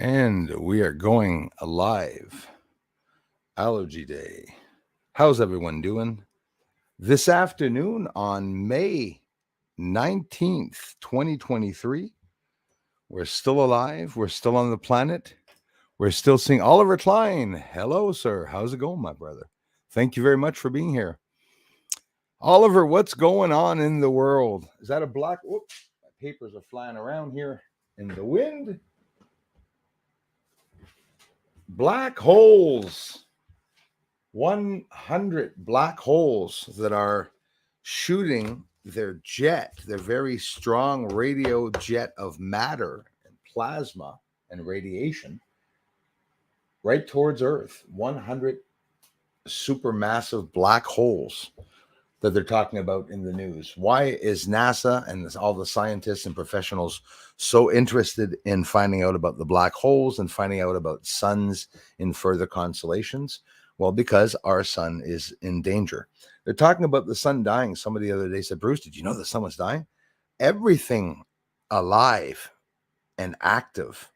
And we are going live. Allergy Day. How's everyone doing? This afternoon on May 19th, 2023, we're still alive. We're still on the planet. We're still seeing Oliver Klein. Hello, sir. How's it going, my brother? Thank you very much for being here. Oliver, what's going on in the world? Is that a black? Whoops, my papers are flying around here in the wind. Black holes. 100 black holes that are shooting their jet, their very strong radio jet of matter and plasma and radiation right towards Earth. 100 supermassive black holes that they're talking about in the news. Why is NASA and all the scientists and professionals so interested in finding out about the black holes and finding out about suns in further constellations? Well, because our sun is in danger. They're talking about the sun dying. Somebody the other day said, Bruce, did you know the sun was dying? Everything alive and active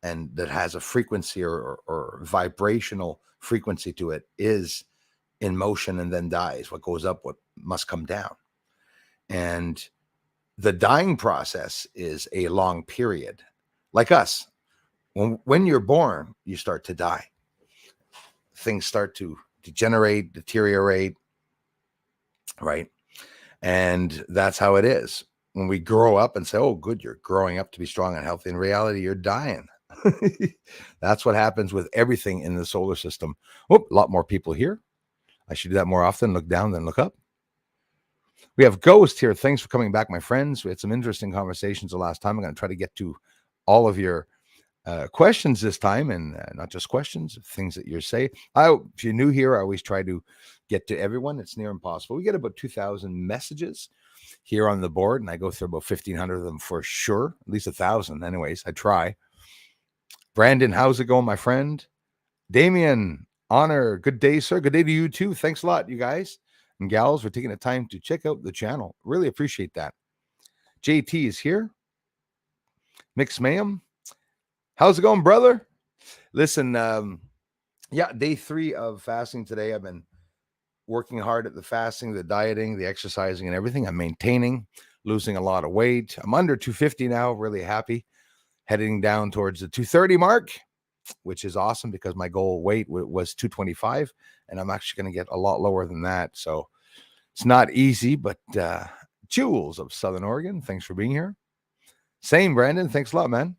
and that has a frequency or vibrational frequency to it is in motion and then dies. What goes up, what must come down. And the dying process is a long period. Like us, when you're born, you start to die. Things start to degenerate, deteriorate, right? And that's how it is. When we grow up and say, oh, good, you're growing up to be strong and healthy. In reality, you're dying. That's what happens with everything in the solar system. Oh, a lot more people here. I should do that more often, look down than look up. We have Ghost here. Thanks for coming back, my friends. We had some interesting conversations the last time. I'm going to try to get to all of your questions this time, and not just questions, things that you say. If you're new here, I always try to get to everyone. It's near impossible. We get about 2,000 messages here on the board, and I go through about 1,500 of them for sure, at least 1,000 anyways. I try. Brandon, how's it going, my friend? Damien, Honor, good day, sir. Good day to you too. Thanks a lot, you guys and gals, for taking the time to check out the channel. Really appreciate that. JT is here. Mix Mayhem, how's it going, brother? Listen, day 3 of fasting today. I've been working hard at the fasting, the dieting, the exercising, and everything. I'm maintaining, losing a lot of weight. I'm under 250 now, really happy. Heading down towards the 230 mark, which is awesome because my goal weight was 225, and I'm actually going to get a lot lower than that. So it's not easy, but Jules of Southern Oregon, thanks for being here. Same, Brandon, thanks a lot, man.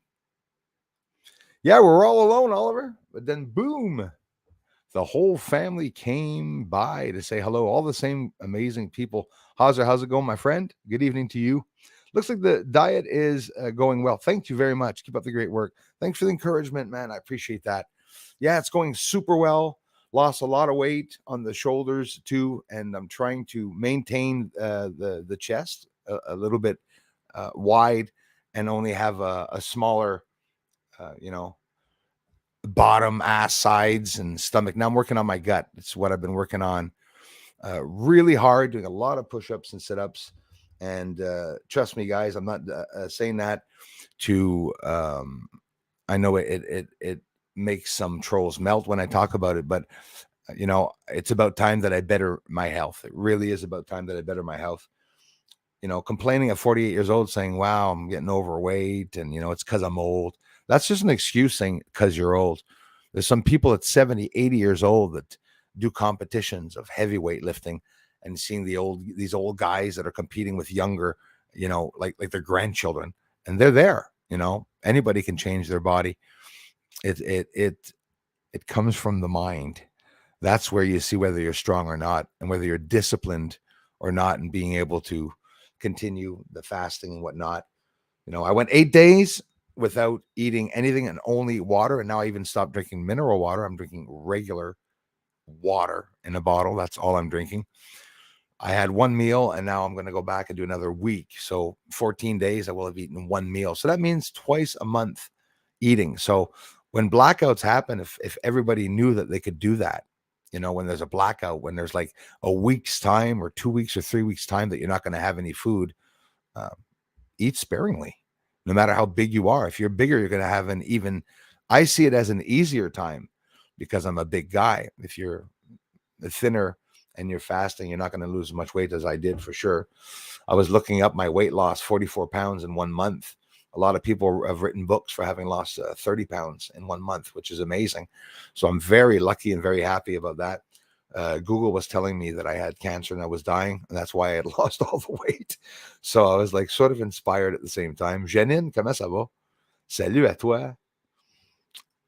Yeah, we're all alone, Oliver, but then boom, the whole family came by to say hello. All the same amazing people. How's it going, my friend? Good evening to you. Looks like the diet is going well. Thank you very much. Keep up the great work. Thanks for the encouragement, man. I appreciate that. Yeah, it's going super well. Lost a lot of weight on the shoulders too, and I'm trying to maintain the chest a little bit wide and only have a smaller, bottom, ass, sides, and stomach. Now I'm working on my gut. It's what I've been working on really hard, doing a lot of push-ups and sit-ups. And trust me, guys, I'm not saying that to, I know it makes some trolls melt when I talk about it, but it's about time that I better my health. It really is about time that I better my health. Complaining at 48 years old, saying, wow, I'm getting overweight. And, it's because I'm old. That's just an excuse saying because you're old. There's some people at 70, 80 years old that do competitions of heavyweight lifting and seeing these old guys that are competing with younger, like their grandchildren, and they're there. Anybody can change their body. It comes from the mind. That's where you see whether you're strong or not, and whether you're disciplined or not, and being able to continue the fasting and whatnot. I went 8 days without eating anything and only water, and now I even stopped drinking mineral water. I'm drinking regular water in a bottle. That's all I'm drinking. I had one meal, and now I'm going to go back and do another week. So 14 days, I will have eaten one meal. So that means twice a month eating. So when blackouts happen, if everybody knew that they could do that, when there's a blackout, when there's like a week's time or 2 weeks or 3 weeks time that you're not going to have any food, eat sparingly, no matter how big you are. If you're bigger, you're going to have an even I see it as an easier time because I'm a big guy. If you're thinner and you're fasting, you're not going to lose as much weight as I did for sure. I was looking up my weight loss, 44 pounds in 1 month. A lot of people have written books for having lost 30 pounds in 1 month, which is amazing. So I'm very lucky and very happy about that. Google was telling me that I had cancer and I was dying, and that's why I had lost all the weight. So I was like sort of inspired at the same time. Janine, comment ça va? Salut à toi.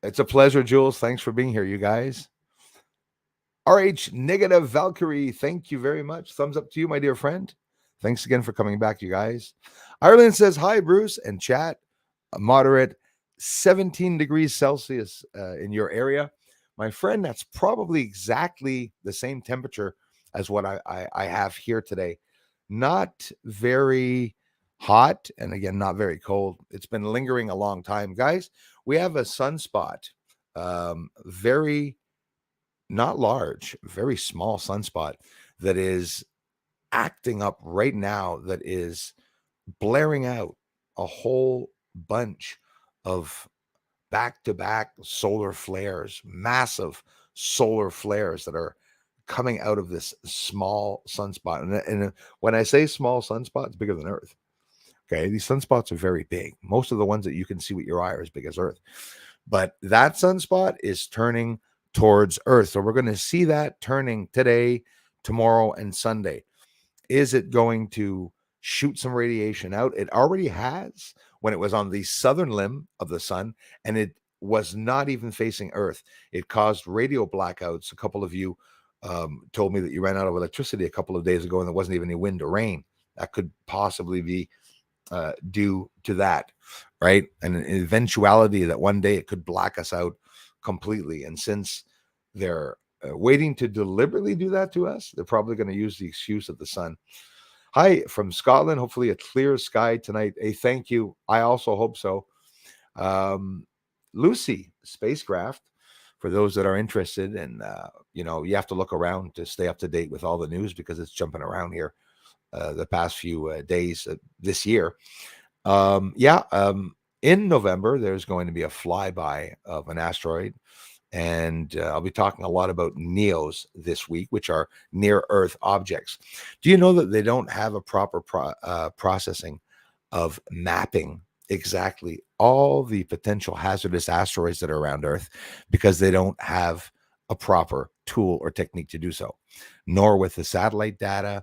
It's a pleasure, Jules. Thanks for being here, you guys. RH Negative Valkyrie, thank you very much. Thumbs up to you, my dear friend. Thanks again for coming back, you guys. Ireland says, hi, Bruce and chat. A moderate 17 degrees Celsius in your area. My friend, that's probably exactly the same temperature as what I have here today. Not very hot, and again, not very cold. It's been lingering a long time. Guys, we have a sunspot, very not large, very small sunspot that is acting up right now, that is blaring out a whole bunch of back-to-back solar flares, massive solar flares that are coming out of this small sunspot. And when I say small sunspot, it's bigger than Earth. Okay, these sunspots are very big. Most of the ones that you can see with your eye are as big as Earth. But that sunspot is turning towards Earth. So we're going to see that turning today, tomorrow, and Sunday. Is it going to shoot some radiation out? It already has when it was on the southern limb of the sun, and it was not even facing Earth. It caused radio blackouts. A couple of you told me that you ran out of electricity a couple of days ago, and there wasn't even any wind or rain. That could possibly be due to that, right? And an eventuality that one day it could black us out completely. And since they're waiting to deliberately do that to us, they're probably going to use the excuse of the sun. Hi from Scotland. Hopefully a clear sky tonight. Hey, thank you. I also hope so. Lucy spacecraft, for those that are interested, and you have to look around to stay up to date with all the news because it's jumping around here the past few days this year. In November, there's going to be a flyby of an asteroid. And I'll be talking a lot about NEOs this week, which are near Earth objects. Do you know that they don't have a proper processing of mapping exactly all the potential hazardous asteroids that are around Earth because they don't have a proper tool or technique to do so, nor with the satellite data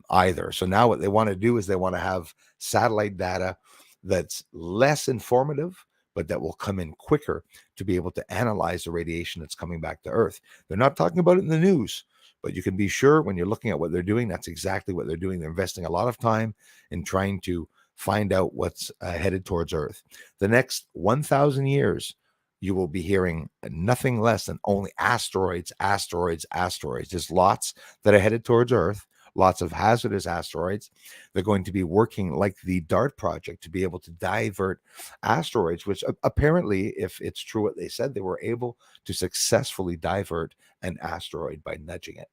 either. So now what they want to do is they want to have satellite data that's less informative, but that will come in quicker to be able to analyze the radiation that's coming back to Earth. They're not talking about it in the news, but you can be sure when you're looking at what they're doing, that's exactly what they're doing. They're investing a lot of time in trying to find out what's headed towards Earth. The next 1,000 years, you will be hearing nothing less than only asteroids, asteroids, asteroids. There's lots that are headed towards Earth, lots of hazardous asteroids. They're going to be working like the DART project to be able to divert asteroids, which apparently, if it's true what they said, they were able to successfully divert an asteroid by nudging it.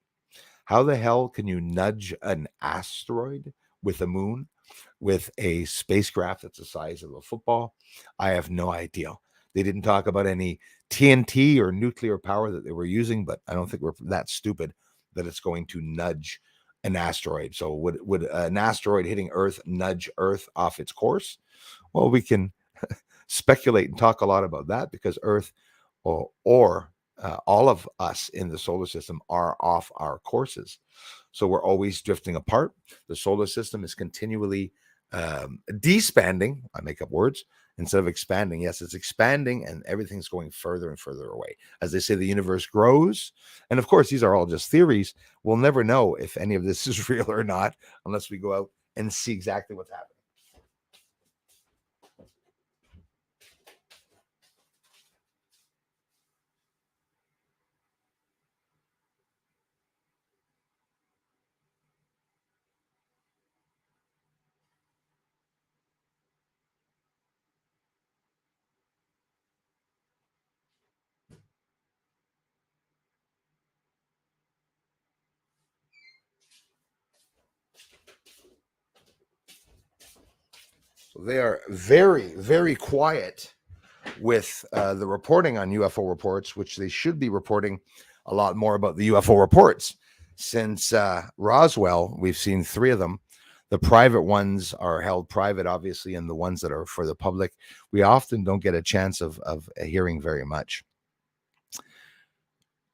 How the hell can you nudge an asteroid with a moon with a spacecraft that's the size of a football? I have no idea. They didn't talk about any TNT or nuclear power that they were using, but I don't think we're that stupid that it's going to nudge an asteroid. So would an asteroid hitting Earth nudge Earth off its course? Well, we can speculate and talk a lot about that because Earth or all of us in the solar system are off our courses. So we're always drifting apart. The solar system is continually despanding. I make up words instead of expanding. Yes, it's expanding and everything's going further and further away. As they say, the universe grows. And of course, these are all just theories. We'll never know if any of this is real or not unless we go out and see exactly what's happening. So they are very, very quiet with the reporting on UFO reports, which they should be reporting a lot more about the UFO reports. Since Roswell, we've seen 3 of them. The private ones are held private, obviously, and the ones that are for the public, we often don't get a chance of hearing very much.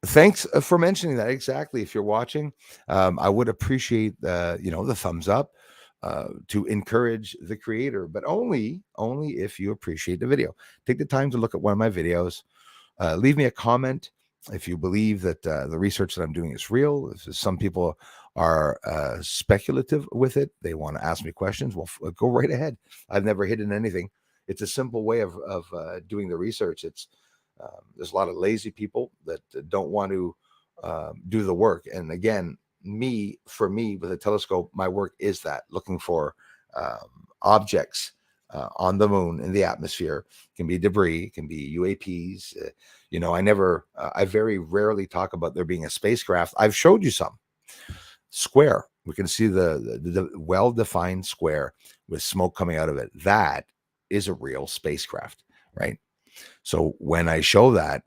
Thanks for mentioning that. Exactly. If you're watching, I would appreciate the thumbs up to encourage the creator, but only if you appreciate the video. Take the time to look at one of my videos. Leave me a comment if you believe that the research that I'm doing is real. If some people are speculative with it, they want to ask me questions, well, go right ahead. I've never hidden anything. It's a simple way of doing the research. It's there's a lot of lazy people that don't want to do the work. And again, for me, with a telescope, my work is that looking for objects on the moon in the atmosphere. It can be debris, it can be UAPs. I very rarely talk about there being a spacecraft. I've showed you some square. We can see the well-defined square with smoke coming out of it. That is a real spacecraft, right? So when I show that,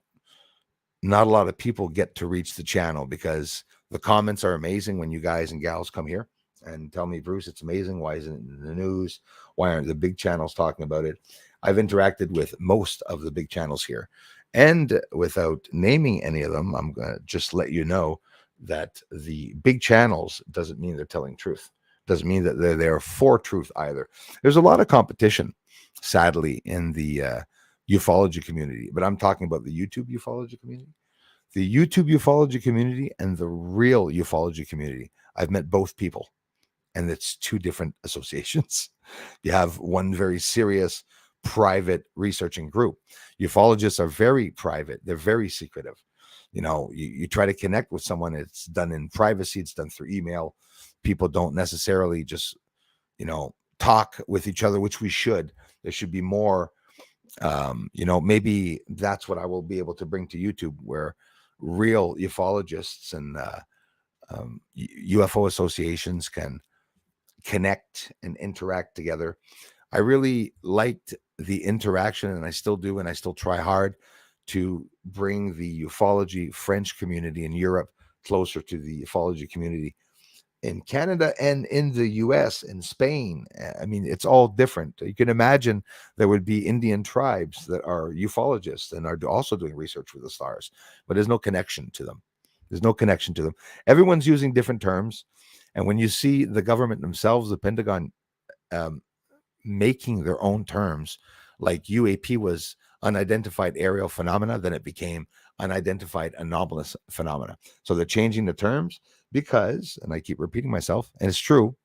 not a lot of people get to reach the channel because the comments are amazing when you guys and gals come here and tell me, Bruce, it's amazing. Why isn't it in the news? Why aren't the big channels talking about it? I've interacted with most of the big channels here. And without naming any of them, I'm going to just let you know that the big channels doesn't mean they're telling truth. Doesn't mean that they're there for truth either. There's a lot of competition, sadly, in the ufology community, but I'm talking about the YouTube ufology community. The YouTube ufology community and the real ufology community. I've met both people, and it's 2 different associations. You have one very serious, private researching group. Ufologists are very private. They're very secretive. You try to connect with someone, it's done in privacy. It's done through email. People don't necessarily just, talk with each other, which we should. There should be more. Maybe that's what I will be able to bring to YouTube, where real ufologists and UFO associations can connect and interact together. I really liked the interaction, and I still do, and I still try hard to bring the ufology French community in Europe closer to the ufology community in Canada and in the US and Spain. I mean, it's all different. You can imagine there would be Indian tribes that are ufologists and are also doing research with the stars, but there's no connection to them. There's no connection to them. Everyone's using different terms. And when you see the government themselves, the Pentagon, making their own terms, like UAP was unidentified aerial phenomena, then it became unidentified anomalous phenomena. So they're changing the terms because, and I keep repeating myself, and it's true,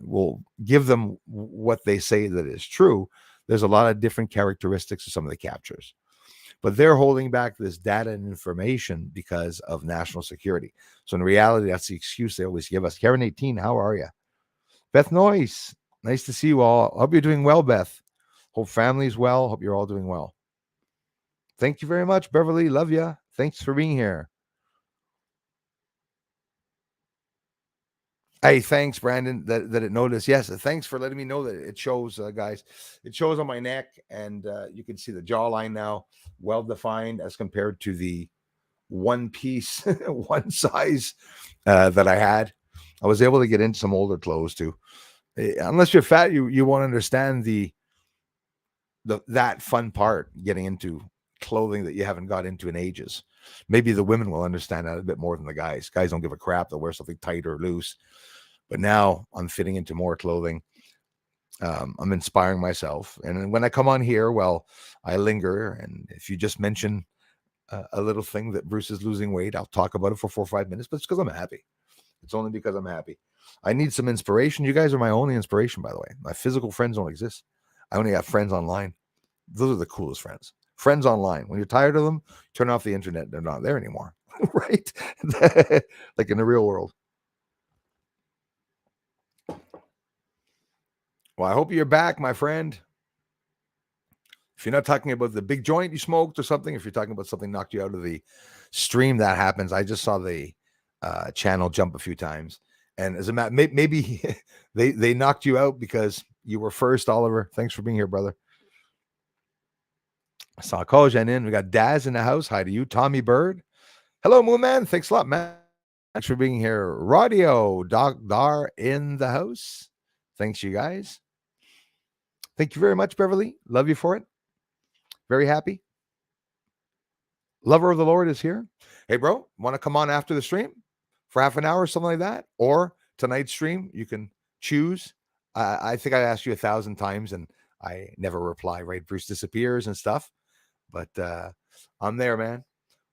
we'll give them what they say that is true. There's a lot of different characteristics of some of the captures, but they're holding back this data and information because of national security. So in reality, that's the excuse they always give us. Karen 18, how are you? Beth Noyce, nice to see you all. Hope you're doing well, Beth. Hope family's well. Hope you're all doing well. Thank you very much, Beverly. Love you. Thanks for being here. Hey, thanks, Brandon, that it noticed. Yes, thanks for letting me know that it shows, guys. It shows on my neck, and you can see the jawline now, well defined as compared to the one piece, one size that I had. I was able to get into some older clothes too. Unless you're fat, you won't understand that fun part, getting into clothing that you haven't got into in ages. Maybe the women will understand that a bit more than the guys. Guys don't give a crap. They'll wear something tight or loose. But now I'm fitting into more clothing. I'm inspiring myself. And when I come on here, well, I linger. And if you just mention a little thing that Bruce is losing weight, I'll talk about it for 4 or 5 minutes, but it's because I'm happy. It's only because I'm happy. I need some inspiration. You guys are my only inspiration, by the way. My physical friends don't exist. I only have friends online. Those are the coolest friends. Friends online. When you're tired of them, turn off the internet. They're not there anymore, right? Like in the real world. Well, I hope you're back, my friend. If you're not talking about the big joint you smoked or something, if you're talking about something knocked you out of the stream, that happens. I just saw the channel jump a few times. And as a matter, maybe they knocked you out because you were first, Oliver. Thanks for being here, brother. I saw Kojan in. We got Daz in the house. Hi to you, Tommy Bird. Hello, Moon Man. Thanks a lot, man. Thanks for being here. Radio Doc Dar in the house. Thanks, you guys. Thank you very much, Beverly. Love you for it. Very happy. Lover of the Lord is here. Hey, bro, want to come on after the stream for half an hour or something like that? Or tonight's stream, you can choose. I think I asked you 1,000 times and I never reply, right? Bruce disappears and stuff. But I'm there, man.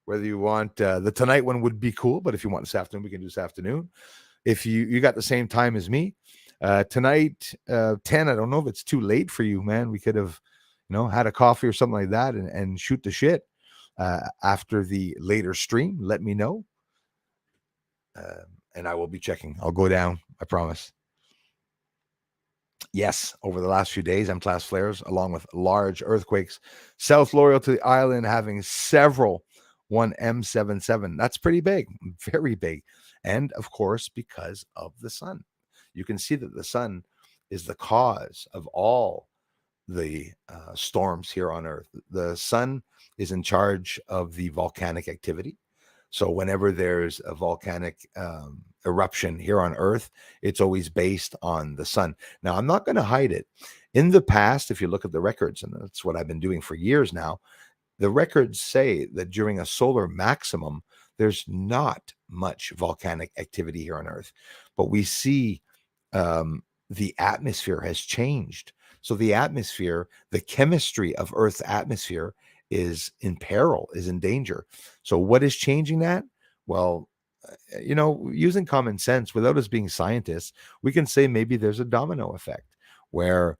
Whether you want the tonight one would be cool, but if you want this afternoon, we can do this afternoon. If you got the same time as me, tonight 10. I don't know if it's too late for you, man. We could have, had a coffee or something like that and shoot the shit after the later stream. Let me know, and I will be checking. I'll go down. I promise. Yes, over the last few days, M-class flares, along with large earthquakes, south loyal to the island, having several 1M77. That's pretty big, very big. And of course, because of the sun. You can see that the sun is the cause of all the storms here on Earth. The sun is in charge of the volcanic activity. So whenever there's a volcanic eruption here on Earth, it's always based on the sun. Now, I'm not going to hide it. In the past, if you look at the records, and that's what I've been doing for years now, the records say that during a solar maximum, there's not much volcanic activity here on Earth. But we see the atmosphere has changed. So the atmosphere, the chemistry of Earth's atmosphere is in peril, is in danger. So what is changing that? Well, using common sense without us being scientists, we can say maybe there's a domino effect where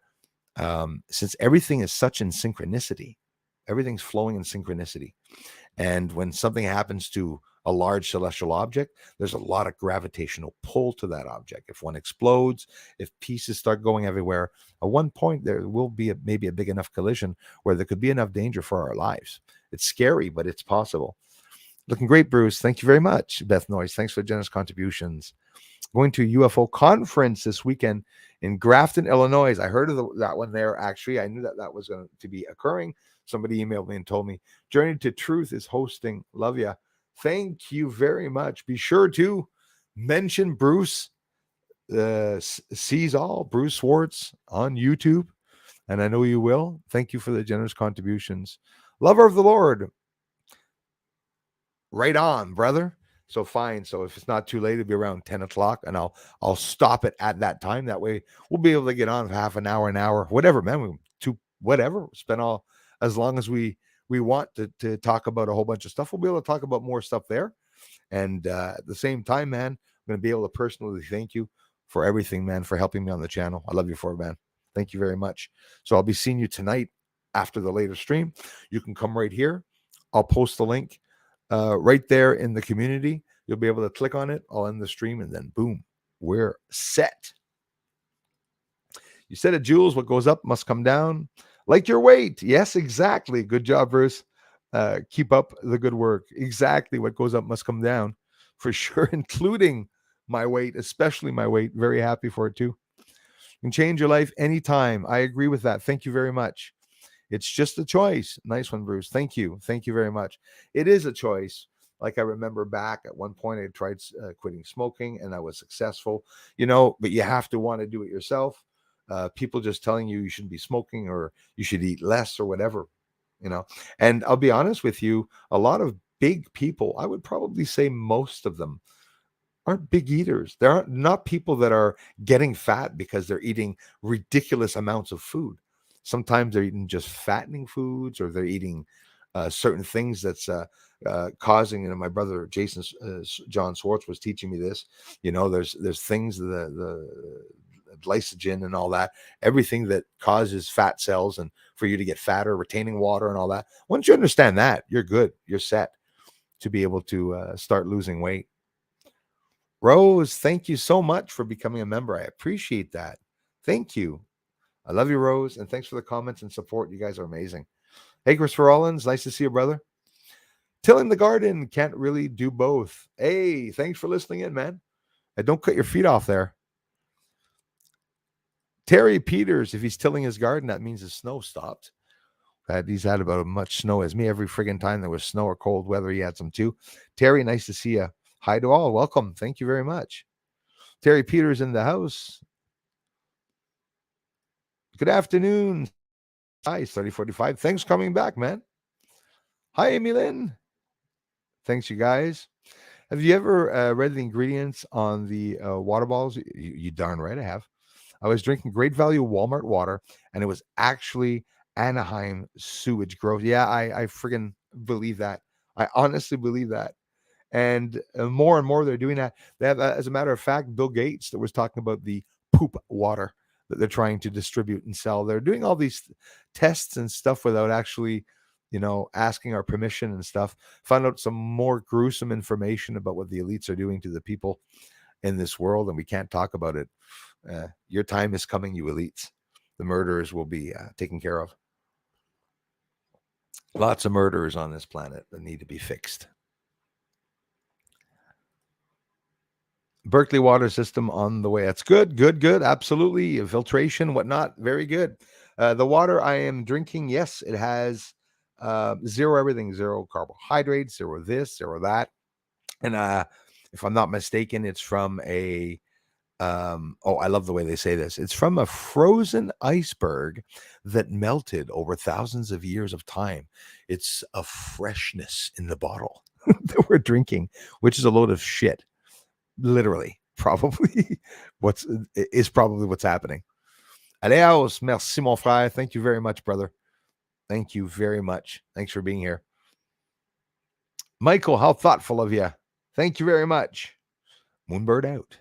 since everything is such in synchronicity, everything's flowing in synchronicity. And when something happens to a large celestial object, there's a lot of gravitational pull to that object. If one explodes, if pieces start going everywhere, at one point there will be maybe a big enough collision where there could be enough danger for our lives. It's scary, but it's possible. Looking great, Bruce. Thank you very much. Beth Noyce, thanks for the generous contributions. Going to a UFO conference this weekend in Grafton, Illinois. I heard of that one there, actually. I knew that was going to be occurring. Somebody emailed me and told me Journey to Truth is hosting. Love ya. Thank you very much. Be sure to mention Bruce sees all, Bruce Swartz on YouTube. And I know you will. Thank you for the generous contributions. Lover of the Lord. Right on, brother. So fine. So if it's not too late, it'll be around 10 o'clock and I'll stop it at that time. That way we'll be able to get on for half an hour, whatever, man. Whatever. Spend all as long as we want to talk about a whole bunch of stuff. We'll be able to talk about more stuff there. And at the same time, man, I'm going to be able to personally thank you for everything, man, for helping me on the channel. I love you for it, man. Thank you very much. So I'll be seeing you tonight after the later stream. You can come right here. I'll post the link right there in the community. You'll be able to click on it. I'll end the stream and then boom, we're set. You said it, Jules. What goes up must come down. Like your weight. Yes, exactly. Good job, Bruce. Keep up the good work. Exactly. What goes up must come down for sure, including my weight, especially my weight. Very happy for it too. You can change your life anytime. I agree with that. Thank you very much. It's just a choice. Nice one, Bruce. Thank you. Thank you very much. It is a choice. Like I remember back at one point, I tried quitting smoking and I was successful, but you have to want to do it yourself. People just telling you shouldn't be smoking or you should eat less or whatever, and I'll be honest with you, a lot of big people, I would probably say most of them aren't big eaters. They're not people that are getting fat because they're eating ridiculous amounts of food. Sometimes they're eating just fattening foods or they're eating certain things that's causing, my brother Jason John Swartz was teaching me this, there's things, the glycogen and all that, everything that causes fat cells and for you to get fatter, retaining water and all that. Once you understand that, you're good. You're set to be able to start losing weight. Rose, thank you so much for becoming a member. I appreciate that. Thank you. I love you, Rose, and thanks for the comments and support. You guys are amazing. Hey, Christopher Rollins, nice to see you, brother. Tilling the garden, can't really do both. Hey, thanks for listening in, man. And don't cut your feet off there. Terry Peters, if he's tilling his garden, that means the snow stopped. He's had about as much snow as me. Every friggin' time there was snow or cold weather, he had some too. Terry, nice to see you. Hi to all. Welcome. Thank you very much. Terry Peters in the house. Good afternoon. Hi, 3045. Thanks for coming back, man. Hi, Amy Lynn. Thanks, you guys. Have you ever read the ingredients on the water bottles? You darn right I have. I was drinking Great Value Walmart water, and it was actually Anaheim sewage growth. Yeah, I friggin' believe that. I honestly believe that. And more they're doing that. They have, as a matter of fact, Bill Gates that was talking about the poop water that they're trying to distribute and sell. They're doing all these tests and stuff without actually, asking our permission and stuff. Found out some more gruesome information about what the elites are doing to the people in this world, and we can't talk about it. Your time is coming, you elites. The murderers will be taken care of. Lots of murderers on this planet that need to be fixed. Berkeley water system on the way. That's good. Absolutely. Filtration, whatnot. Very good. The water I am drinking, yes, it has zero everything, zero carbohydrates, zero this, zero that. And if I'm not mistaken, it's from a I love the way they say this. It's from a frozen iceberg that melted over thousands of years of time. It's a freshness in the bottle that we're drinking, which is a load of shit. Literally, probably what's happening. Aleos, merci mon frère. Thank you very much, brother. Thank you very much. Thanks for being here. Michael, how thoughtful of you. Thank you very much. Moonbird out.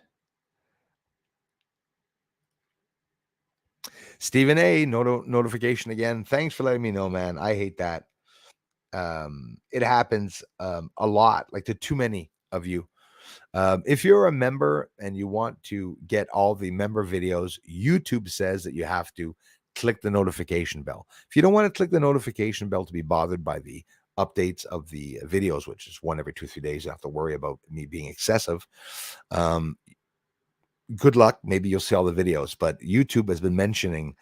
Stephen A, notification again. Thanks for letting me know, man. I hate that. It happens a lot, like to too many of you. If you're a member and you want to get all the member videos, YouTube says that you have to click the notification bell. If you don't want to click the notification bell to be bothered by the updates of the videos, which is one every 2-3 days, you have to worry about me being excessive. Good luck. Maybe you'll see all the videos, but YouTube has been mentioning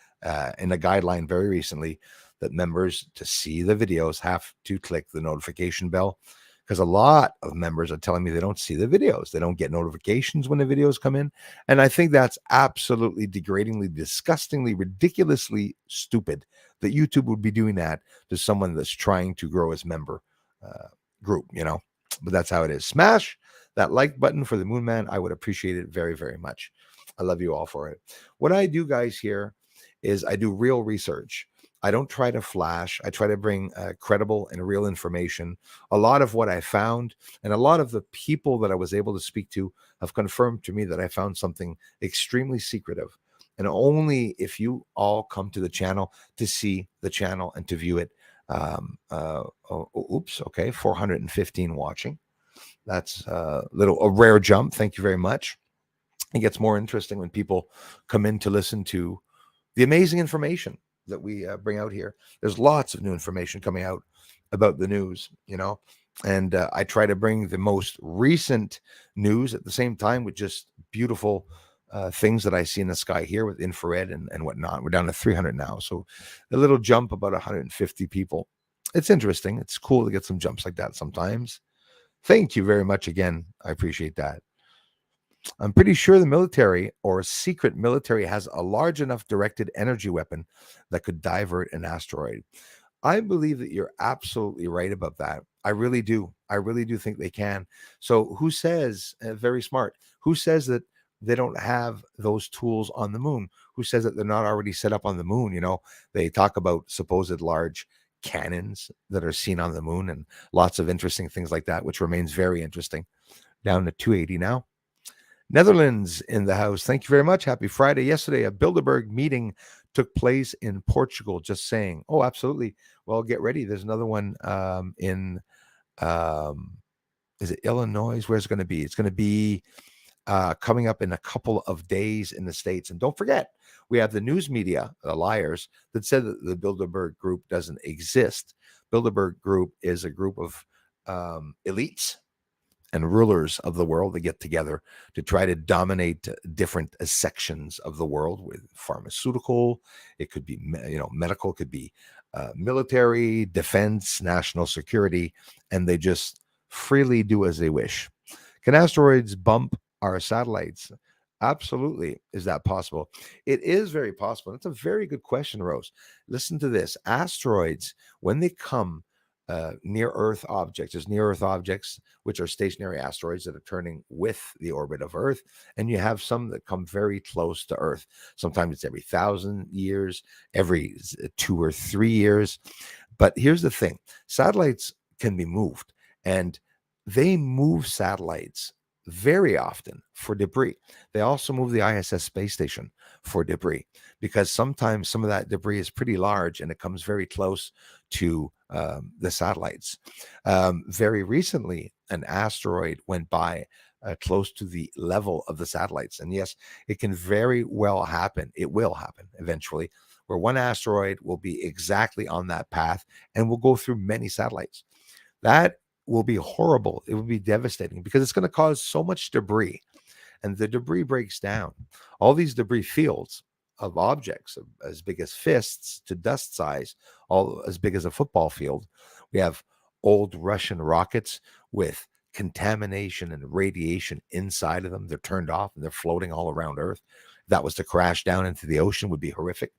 in a guideline very recently that members, to see the videos, have to click the notification bell, because a lot of members are telling me they don't see the videos. They don't get notifications when the videos come in. And I think that's absolutely degradingly, disgustingly, ridiculously stupid that YouTube would be doing that to someone that's trying to grow his member group, but that's how it is. Smash that like button for the Moon Man. I would appreciate it very, very much. I love you all for it. What I do, guys, here is I do real research. I don't try to flash. I try to bring credible and real information. A lot of what I found and a lot of the people that I was able to speak to have confirmed to me that I found something extremely secretive. And only if you all come to the channel to see the channel and to view it. Okay, 415 watching. That's a rare jump. Thank you very much. It gets more interesting when people come in to listen to the amazing information that we bring out here. There's lots of new information coming out about the news, and I try to bring the most recent news at the same time with just beautiful things that I see in the sky here with infrared and whatnot. We're down to 300 now, so a little jump, about 150 people. It's interesting. It's cool to get some jumps like that sometimes. Thank you very much again. I appreciate that. I'm pretty sure the military or secret military has a large enough directed energy weapon that could divert an asteroid. I believe that you're absolutely right about that. I really do. I really do think they can. So who says, very smart, who says that they don't have those tools on the moon? Who says that they're not already set up on the moon? They talk about supposed large cannons that are seen on the moon and lots of interesting things like that, which remains very interesting. Down to 280 now. Netherlands in the house. Thank you very much. Happy Friday. Yesterday, a Bilderberg meeting took place in Portugal. Just saying. Oh, absolutely. Well, get ready. There's another one in, is it Illinois? Where's it going to be? It's going to be coming up in a couple of days in the States. And don't forget, we have the news media, the liars, that said that the Bilderberg group doesn't exist. Bilderberg group is a group of elites and rulers of the world that get together to try to dominate different sections of the world with pharmaceutical. It could be, medical, it could be military, defense, national security, and they just freely do as they wish. Can asteroids bump our satellites? Absolutely. Is that possible? It is very possible. That's a very good question, Rose. Listen to this. Asteroids, when they come near Earth objects, there's near Earth objects, which are stationary asteroids that are turning with the orbit of Earth. And you have some that come very close to Earth. Sometimes it's every 1,000 years, every 2 or 3 years. But here's the thing, satellites can be moved, and they move satellites very often for debris. They also move the ISS space station for debris because sometimes some of that debris is pretty large and it comes very close to the satellites. Very recently, an asteroid went by close to the level of the satellites. And yes, it can very well happen. It will happen eventually, where one asteroid will be exactly on that path and will go through many satellites. That will be horrible. It will be devastating because it's going to cause so much debris, and the debris breaks down. All these debris fields of objects as big as fists to dust size, all as big as a football field. We have old Russian rockets with contamination and radiation inside of them. They're turned off and they're floating all around Earth. If that was to crash down into the ocean, would be horrific.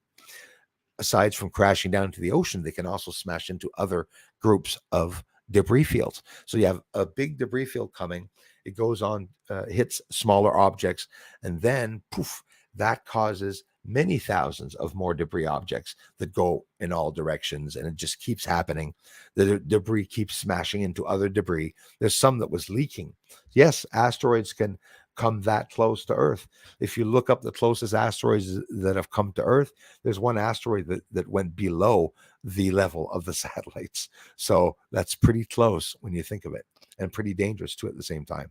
Aside from crashing down into the ocean, they can also smash into other groups of debris fields. So you have a big debris field coming. It goes on, hits smaller objects, and then poof, that causes many thousands of more debris objects that go in all directions, and it just keeps happening. The debris keeps smashing into other debris. There's some that was leaking. Yes, asteroids can come that close to Earth. If you look up the closest asteroids that have come to Earth, there's one asteroid that went below the level of the satellites. So that's pretty close when you think of it, and pretty dangerous too at the same time.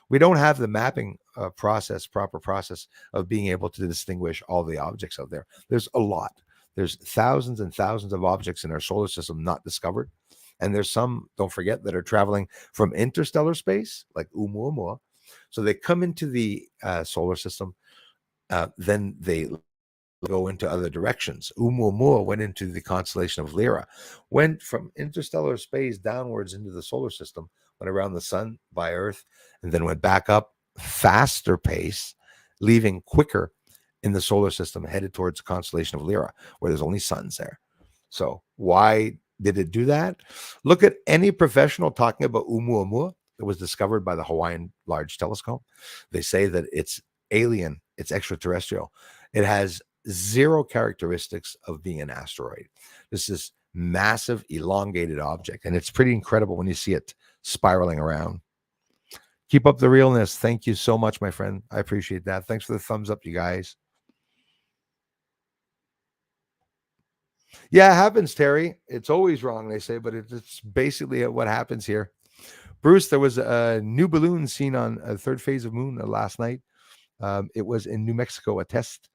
We don't have the mapping proper process of being able to distinguish all the objects out there. There's a lot. There's thousands and thousands of objects in our solar system not discovered. And there's some, don't forget, that are traveling from interstellar space, like Oumuamua. So they come into the solar system, then they go into other directions. Oumuamua went into the constellation of Lyra, went from interstellar space downwards into the solar system, went around the sun by Earth, and then went back up faster pace, leaving quicker in the solar system, headed towards the constellation of Lyra, where there's only suns there. So why did it do that? Look at any professional talking about Oumuamua that was discovered by the Hawaiian Large Telescope. They say that it's alien, it's extraterrestrial. It has zero characteristics of being an asteroid. This is massive, elongated object, and it's pretty incredible when you see it spiraling around. Keep up the realness. Thank you so much, my friend. I appreciate that. Thanks for the thumbs up, you guys. Yeah, it happens, Terry. It's always wrong, they say, but it's basically what happens here. Bruce, there was a new balloon seen on a third phase of moon last night. It was in New Mexico, a test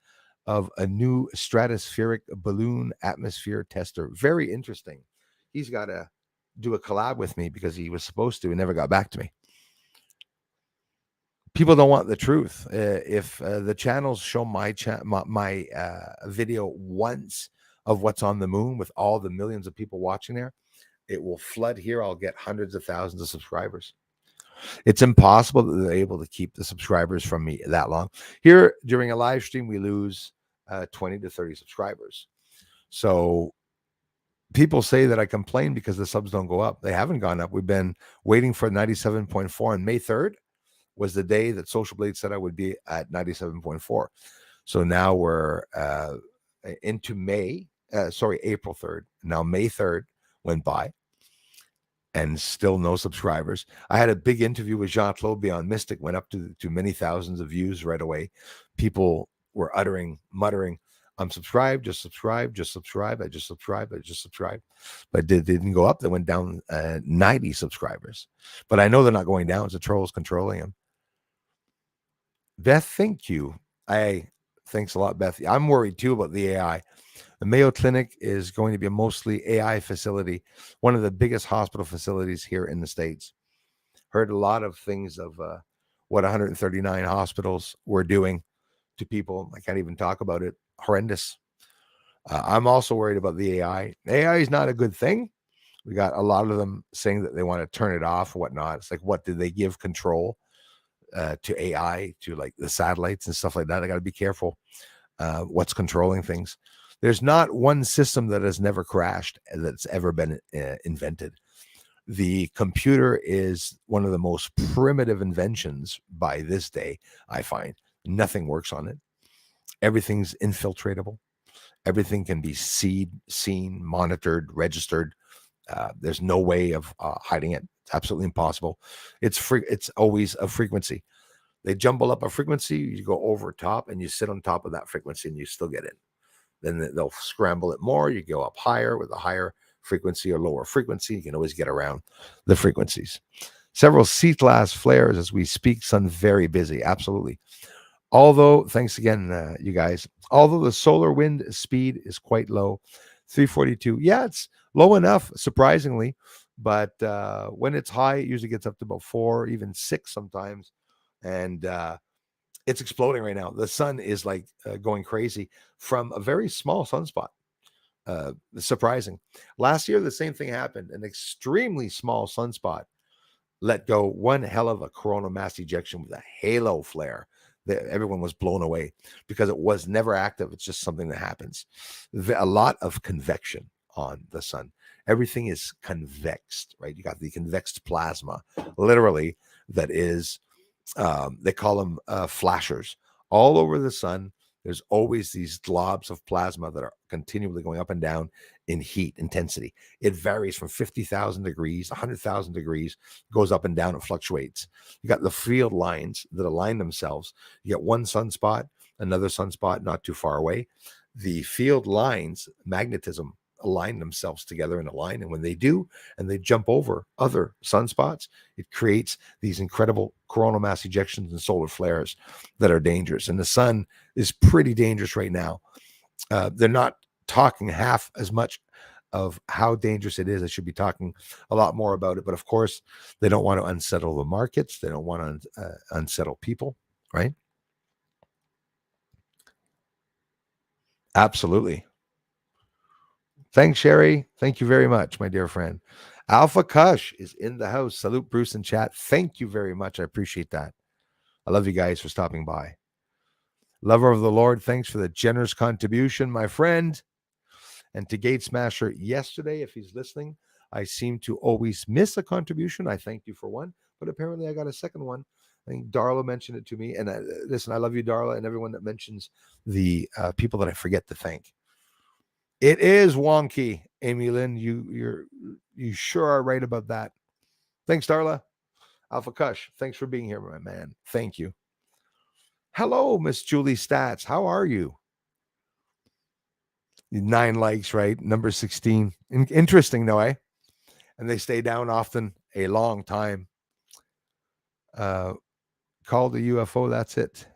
of a new stratospheric balloon atmosphere tester. Very interesting. He's got to do a collab with me because he was supposed to and never got back to me. People don't want the truth. If the channels show my video once of what's on the moon with all the millions of people watching there, it will flood here. I'll get hundreds of thousands of subscribers. It's impossible that they're able to keep the subscribers from me that long. Here, during a live stream, we lose 20 to 30 subscribers. So people say that I complain because the subs don't go up. They haven't gone up. We've been waiting for 97.4, and May 3rd was the day that Social Blade said I would be at 97.4. So now we're into April 3rd. Now May 3rd went by and still no subscribers. I had a big interview with Jean-Claude Beyond Mystic, went up to many thousands of views right away. People were muttering, I'm subscribed, just subscribe, just subscribe, I just subscribed, I just subscribed. But they didn't go up. They went down 90 subscribers. But I know they're not going down. It's the trolls controlling them. Beth, thank you. Thanks a lot, Beth. I'm worried too about the AI. The Mayo Clinic is going to be a mostly AI facility, one of the biggest hospital facilities here in the States. Heard a lot of things of what 139 hospitals were doing to people. I can't even talk about it. Horrendous. I'm also worried about the AI. AI is not a good thing. We got a lot of them saying that they want to turn it off, whatnot. It's like, what did they give control to AI, to like the satellites and stuff like that? I got to be careful what's controlling things. There's not one system that has never crashed that's ever been invented. The computer is one of the most primitive inventions by this day, I find. Nothing works on it. Everything's infiltratable. Everything can be seen, monitored, registered. There's no way of hiding it. It's absolutely impossible. It's always a frequency. They jumble up a frequency, you go over top and you sit on top of that frequency and you still get in. Then they'll scramble it more. You go up higher with a higher frequency or lower frequency. You can always get around the frequencies. Several C-class flares as we speak. Sun very busy. Absolutely. Although, thanks again, you guys. Although the solar wind speed is quite low, 342. Yeah, it's low enough, surprisingly. But when it's high, it usually gets up to about 4, even 6 sometimes. And it's exploding right now. The sun is like going crazy from a very small sunspot. Surprising. Last year, the same thing happened. An extremely small sunspot let go one hell of a coronal mass ejection with a halo flare. Everyone was blown away because it was never active. It's just something that happens. A lot of convection on the sun. Everything is convexed, right? You got the convexed plasma, literally, that is, they call them flashers. All over the sun, there's always these globs of plasma that are continually going up and down in heat intensity. It varies from 50,000 degrees, 100,000 degrees, goes up and down, it fluctuates. You got the field lines that align themselves. You got one sunspot, another sunspot not too far away. The field lines, magnetism, align themselves together in a line. And when they do, and they jump over other sunspots, it creates these incredible coronal mass ejections and solar flares that are dangerous. And the sun is pretty dangerous right now. They're not talking half as much of how dangerous it is. I should be talking a lot more about it. But of course, they don't want to unsettle the markets. They don't want to unsettle people, right? Absolutely. Thanks, Sherry. Thank you very much, my dear friend. Alpha Kush is in the house. Salute, Bruce, in chat. Thank you very much. I appreciate that. I love you guys for stopping by. Lover of the Lord, thanks for the generous contribution, my friend. And to Gate Smasher yesterday, if he's listening, I seem to always miss a contribution. I thank you for one, but apparently I got a second one. I think Darla mentioned it to me. And listen, I love you, Darla, and everyone that mentions the people that I forget to thank. It is wonky, Amy Lynn. You sure are right about that. Thanks, Darla. Alpha Kush, thanks for being here, my man. Thank you. Hello, Miss Julie Stats. How are you? 9 likes, right? Number 16. Interesting, though, eh? And they stay down often, a long time. Call the UFO, that's it.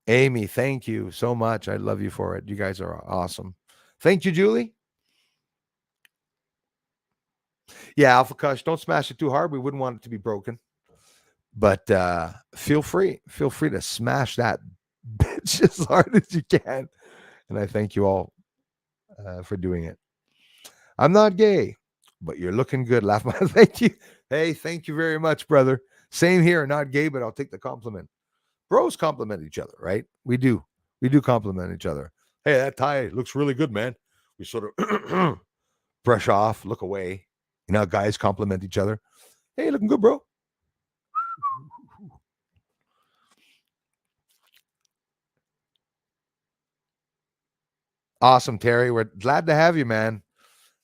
Amy, thank you so much. I love you for it. You guys are awesome. Thank you, Julie. Yeah, Alpha Kush, don't smash it too hard. We wouldn't want it to be broken. But feel free to smash that bitch as hard as you can. And I thank you all for doing it. I'm not gay, but you're looking good. Laugh my thank you. Hey, thank you very much, brother. Same here. Not gay, but I'll take the compliment. Bros compliment each other, right? We do compliment each other. Hey, that tie looks really good, man. We sort of brush off, look away. You know, guys compliment each other. Hey, looking good, bro. Awesome, Terry. We're glad to have you, man.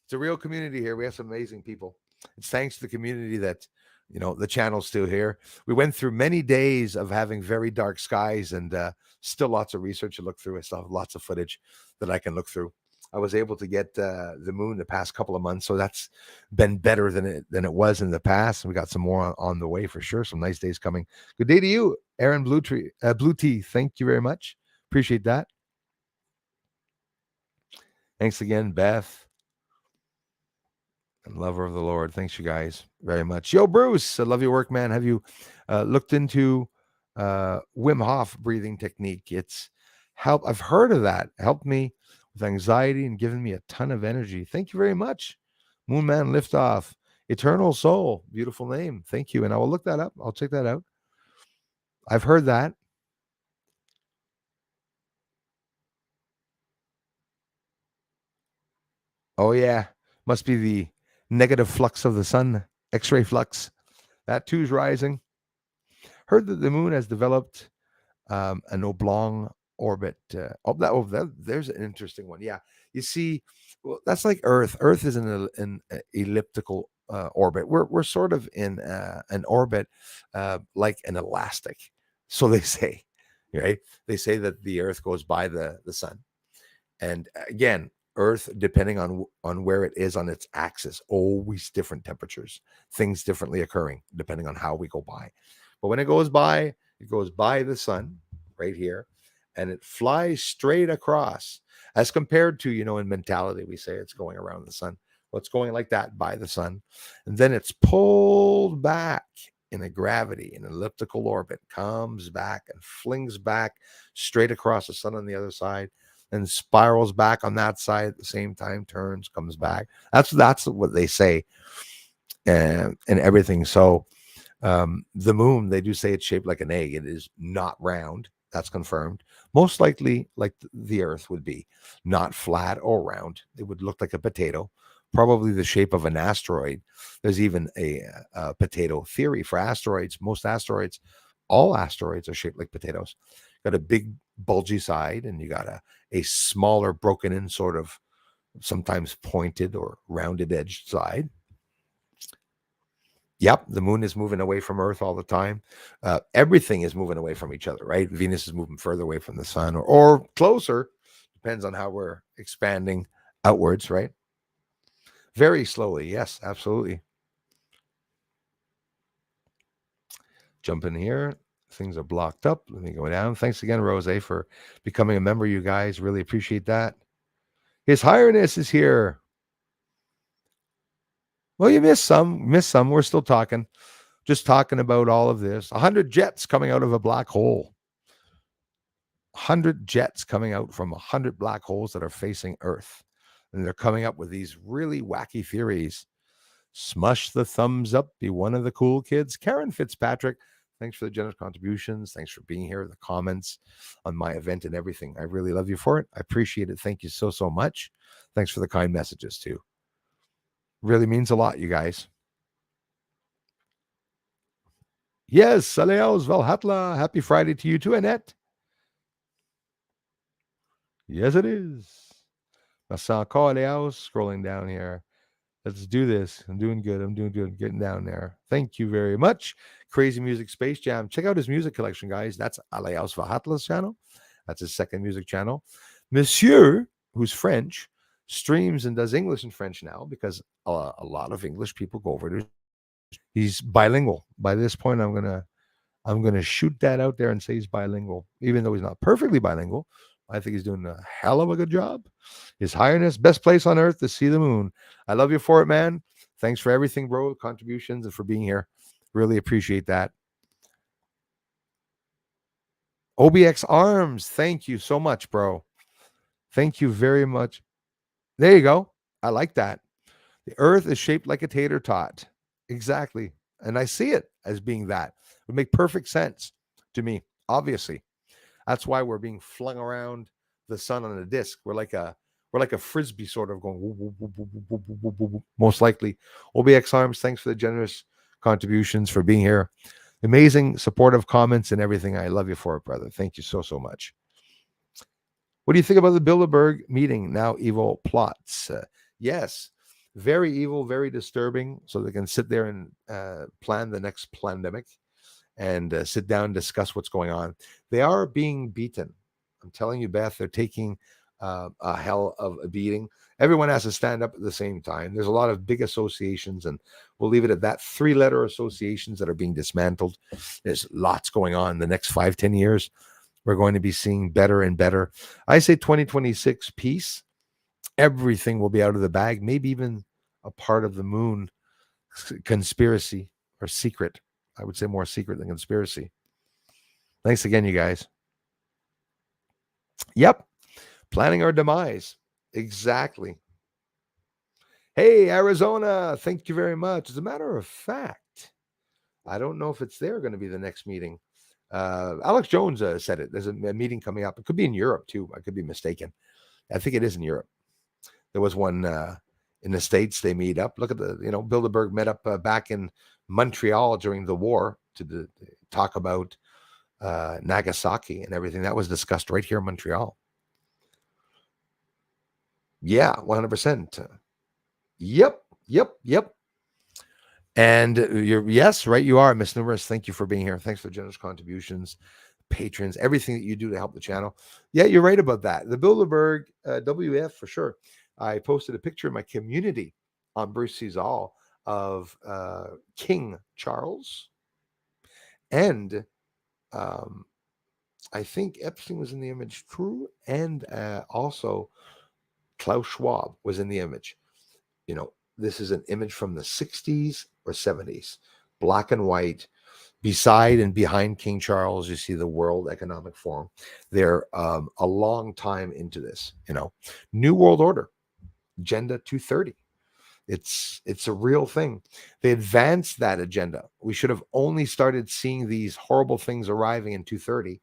It's a real community here. We have some amazing people. It's thanks to the community that, you know, the channel's still here. We went through many days of having very dark skies and still lots of research to look through. I still have lots of footage that I can look through. I was able to get the moon the past couple of months, so that's been better than it was in the past. We got some more on the way for sure. Some nice days coming. Good day to you, Aaron Blue Tea. Thank you very much. Appreciate that. Thanks again, Beth. And lover of the Lord. Thanks, you guys, very much. Yo, Bruce, I love your work, man. Have you looked into Wim Hof breathing technique? It's help. I've heard of that. Helped me with anxiety and given me a ton of energy. Thank you very much. Moon Man Liftoff. Eternal Soul. Beautiful name. Thank you. And I will look that up. I'll check that out. I've heard that. Oh, yeah. Must be the negative flux of the sun, X ray flux. That too is rising. Heard that the moon has developed an oblong orbit. There's an interesting one. Yeah. You see, well, that's like Earth. Earth is in an elliptical orbit. We're sort of in an orbit like an elastic. So they say, right? They say that the Earth goes by the sun. And again, Earth, depending on where it is on its axis, always different temperatures, things differently occurring depending on how we go by. But when it goes by the sun right here, and it flies straight across, as compared to, in mentality, we say it's going around the sun. Well, it's going like that by the sun. And then it's pulled back in a gravity, in an elliptical orbit, comes back and flings back straight across the sun on the other side, and spirals back on that side at the same time, turns, comes back. That's what they say, and everything. So the moon, they do say it's shaped like an egg. It is not round. That's confirmed. Most likely, like the Earth would be, not flat or round. It would look like a potato, probably the shape of an asteroid. There's even a potato theory for asteroids. All asteroids are shaped like potatoes. Got a big bulgy side, and you got a smaller, broken in, sort of sometimes pointed or rounded edged side. Yep, the moon is moving away from Earth all the time. Everything is moving away from each other, right? Venus is moving further away from the sun, or closer. Depends on how we're expanding outwards, right? Very slowly. Yes, absolutely. Jump in here. Things are blocked up. Let me go down. Thanks again, Rose, for becoming a member. You guys really appreciate that. His Highness is here. Well, you missed some. We're still talking. Just talking about all of this. 100 jets coming out of a black hole. 100 jets coming out from 100 black holes that are facing Earth. And they're coming up with these really wacky theories. Smush the thumbs up. Be one of the cool kids. Karen Fitzpatrick, thanks for the generous contributions. Thanks for being here, the comments on my event and everything. I really love you for it. I appreciate it. Thank you so, so much. Thanks for the kind messages, too. Really means a lot, you guys. Yes, Saleos Valhatla. Happy Friday to you too, Annette. Yes, it is. Masako Aleos, scrolling down here. Let's do this. I'm doing good. I'm doing good. Getting down there. Thank you very much. Crazy Music Space Jam. Check out his music collection, guys. That's Aleos Valhatla's channel. That's his second music channel. Monsieur, who's French, streams and does English and French now because a lot of English people go over to. He's bilingual. By this point, I'm gonna shoot that out there and say he's bilingual, even though he's not perfectly bilingual. I think he's doing a hell of a good job. His Highness, best place on earth to see the moon. I love you for it, man. Thanks for everything, bro. Contributions and for being here. Really appreciate that. OBX Arms, thank you so much, bro. Thank you very much. There you go. I like that. The earth is shaped like a tater tot. Exactly. And I see it as being that. It would make perfect sense to me, obviously. That's why we're being flung around the sun on a disc. We're like a frisbee, sort of going whoop, whoop, whoop, whoop, whoop, whoop, whoop, whoop. Most likely. OBX Arms, thanks for the generous contributions, for being here. Amazing supportive comments and everything. I love you for it, brother. Thank you so, so much. What do you think about the Bilderberg meeting? Now evil plots. Yes, very evil, very disturbing. So they can sit there and plan the next pandemic and sit down and discuss what's going on. They are being beaten. I'm telling you, Beth, they're taking a hell of a beating. Everyone has to stand up at the same time. There's a lot of big associations, and we'll leave it at that. 3-letter associations that are being dismantled. There's lots going on in the next 5-10 years. We're going to be seeing better and better. I say 2026 peace. Everything will be out of the bag, maybe even a part of the moon conspiracy or secret. I would say more secret than conspiracy. Thanks again, you guys. Yep. Planning our demise. Exactly. Hey, Arizona, thank you very much. As a matter of fact, I don't know if it's there going to be the next meeting. Alex Jones said it. There's a meeting coming up. It could be in Europe too. I could be mistaken. I think it is in Europe. There was one in the States. They meet up. Look at Bilderberg met up back in Montreal during the war to talk about Nagasaki and everything. That was discussed right here in Montreal. Yeah, 100%. Yep. And yes, right, you are, Miss Numerous. Thank you for being here. Thanks for generous contributions, patrons, everything that you do to help the channel. Yeah, you're right about that. The Bilderberg WF for sure. I posted a picture in my community on Bruce Sees All of King Charles, and I think Epstein was in the image, true, and also Klaus Schwab was in the image. This is an image from the 60s or 70s, black and white. Beside and behind King Charles, you see the World Economic Forum. They're a long time into this, New World Order, Agenda 230. It's a real thing. They advanced that agenda. We should have only started seeing these horrible things arriving in 230,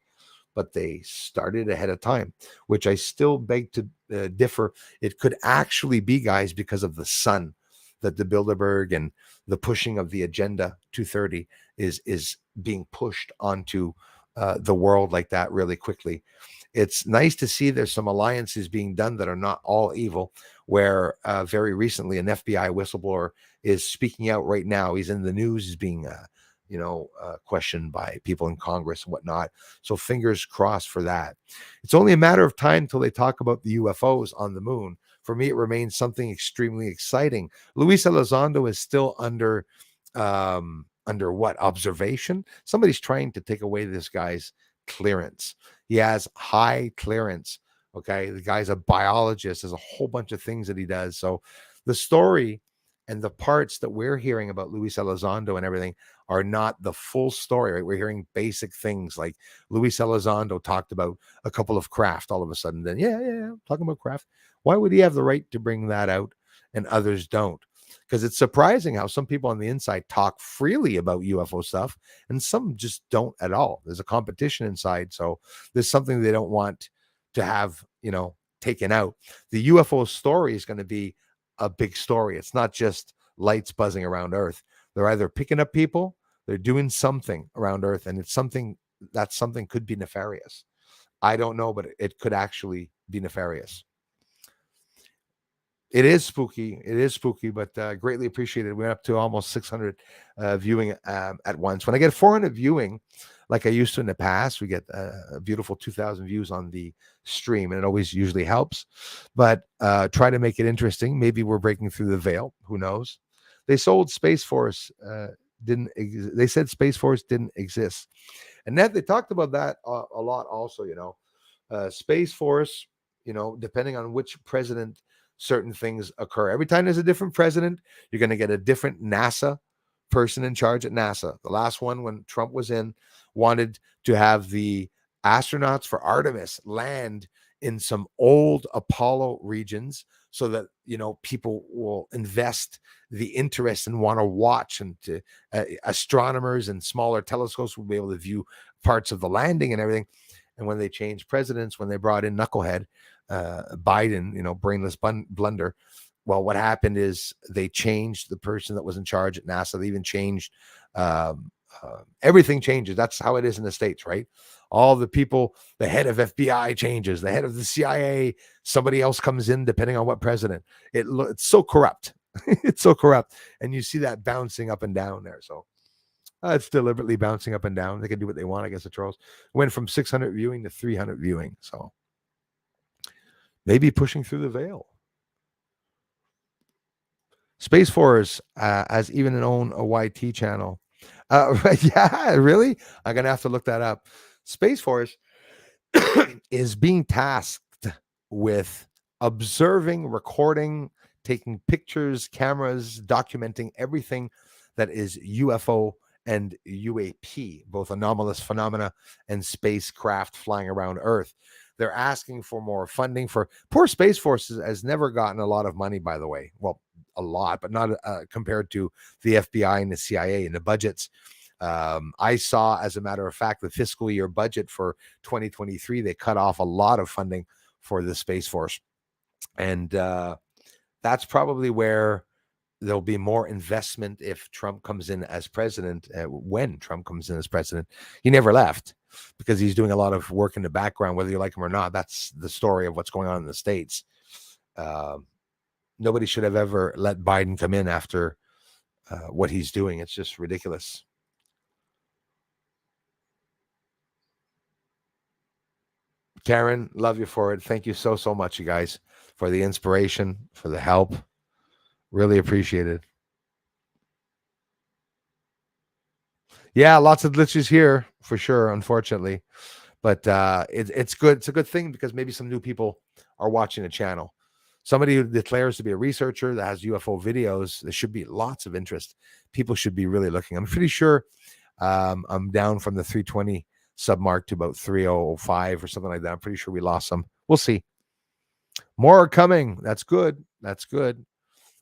but they started ahead of time, which I still beg to differ. It could actually be, guys, because of the sun that the Bilderberg and the pushing of the Agenda 230 is being pushed onto the world like that really quickly. It's nice to see there's some alliances being done that are not all evil, where very recently an FBI whistleblower is speaking out right now. He's in the news. He's being questioned by people in Congress and whatnot. So fingers crossed for that. It's only a matter of time till they talk about the UFOs on the moon. For me, it remains something extremely exciting. Luis Elizondo is still under what? Observation? Somebody's trying to take away this guy's clearance. He has high clearance. Okay. The guy's a biologist. There's a whole bunch of things that he does. So the story and the parts that we're hearing about Luis Elizondo and everything are not the full story, right? We're hearing basic things like Luis Elizondo talked about a couple of craft all of a sudden. Then, yeah, talking about craft. Why would he have the right to bring that out and others don't? Because it's surprising how some people on the inside talk freely about UFO stuff and some just don't at all. There's a competition inside. So there's something they don't want to have, taken out. The UFO story is going to be a big story. It's not just lights buzzing around Earth. They're either picking up people, they're doing something around Earth, and it's something could be nefarious. I don't know, but it could actually be nefarious. It is spooky. But greatly appreciated. We went up to almost 600 viewing at once. When I get 400 viewing, like I used to in the past, we get a beautiful 2,000 views on the stream, and it always usually helps. But try to make it interesting. Maybe we're breaking through the veil. Who knows? They sold Space Force. They said Space Force didn't exist, and that they talked about that a lot. Also, Space Force. Depending on which president certain things occur. Every time there's a different president, you're going to get a different NASA person in charge at NASA. The last one, when Trump was in, wanted to have the astronauts for Artemis land in some old Apollo regions so that, people will invest the interest and want to watch, and to astronomers and smaller telescopes will be able to view parts of the landing and everything. And when they changed presidents, when they brought in Knucklehead, Biden, brainless blunder. Well, what happened is they changed the person that was in charge at NASA. They even changed everything changes. That's how it is in the States, right? All the people, the head of FBI changes, the head of the CIA, somebody else comes in depending on what president. It's so corrupt. It's so corrupt. And you see that bouncing up and down there. So it's deliberately bouncing up and down. They can do what they want, I guess. The trolls went from 600 viewing to 300 viewing. So maybe pushing through the veil. Space Force has even own a YT channel. Yeah, really? I'm going to have to look that up. Space Force is being tasked with observing, recording, taking pictures, cameras, documenting everything that is UFO and UAP, both anomalous phenomena and spacecraft flying around Earth. They're asking for more funding for poor Space Force has never gotten a lot of money, by the way. Well, a lot, but not compared to the FBI and the CIA and the budgets. I saw, as a matter of fact, the fiscal year budget for 2023, they cut off a lot of funding for the Space Force. And that's probably where there'll be more investment if Trump comes in as president. When Trump comes in as president, he never left because he's doing a lot of work in the background, whether you like him or not. That's the story of what's going on in the States. Nobody should have ever let Biden come in after what he's doing. It's just ridiculous. Karen, love you for it. Thank you so much, you guys, for the inspiration, for the help. Really appreciate it. Yeah, lots of glitches here for sure, unfortunately. But it's good. It's a good thing because maybe some new people are watching the channel. Somebody who declares to be a researcher that has UFO videos, there should be lots of interest. People should be really looking. I'm pretty sure I'm down from the 320 sub mark to about 305 or something like that. I'm pretty sure we lost some. We'll see. More are coming. That's good. That's good.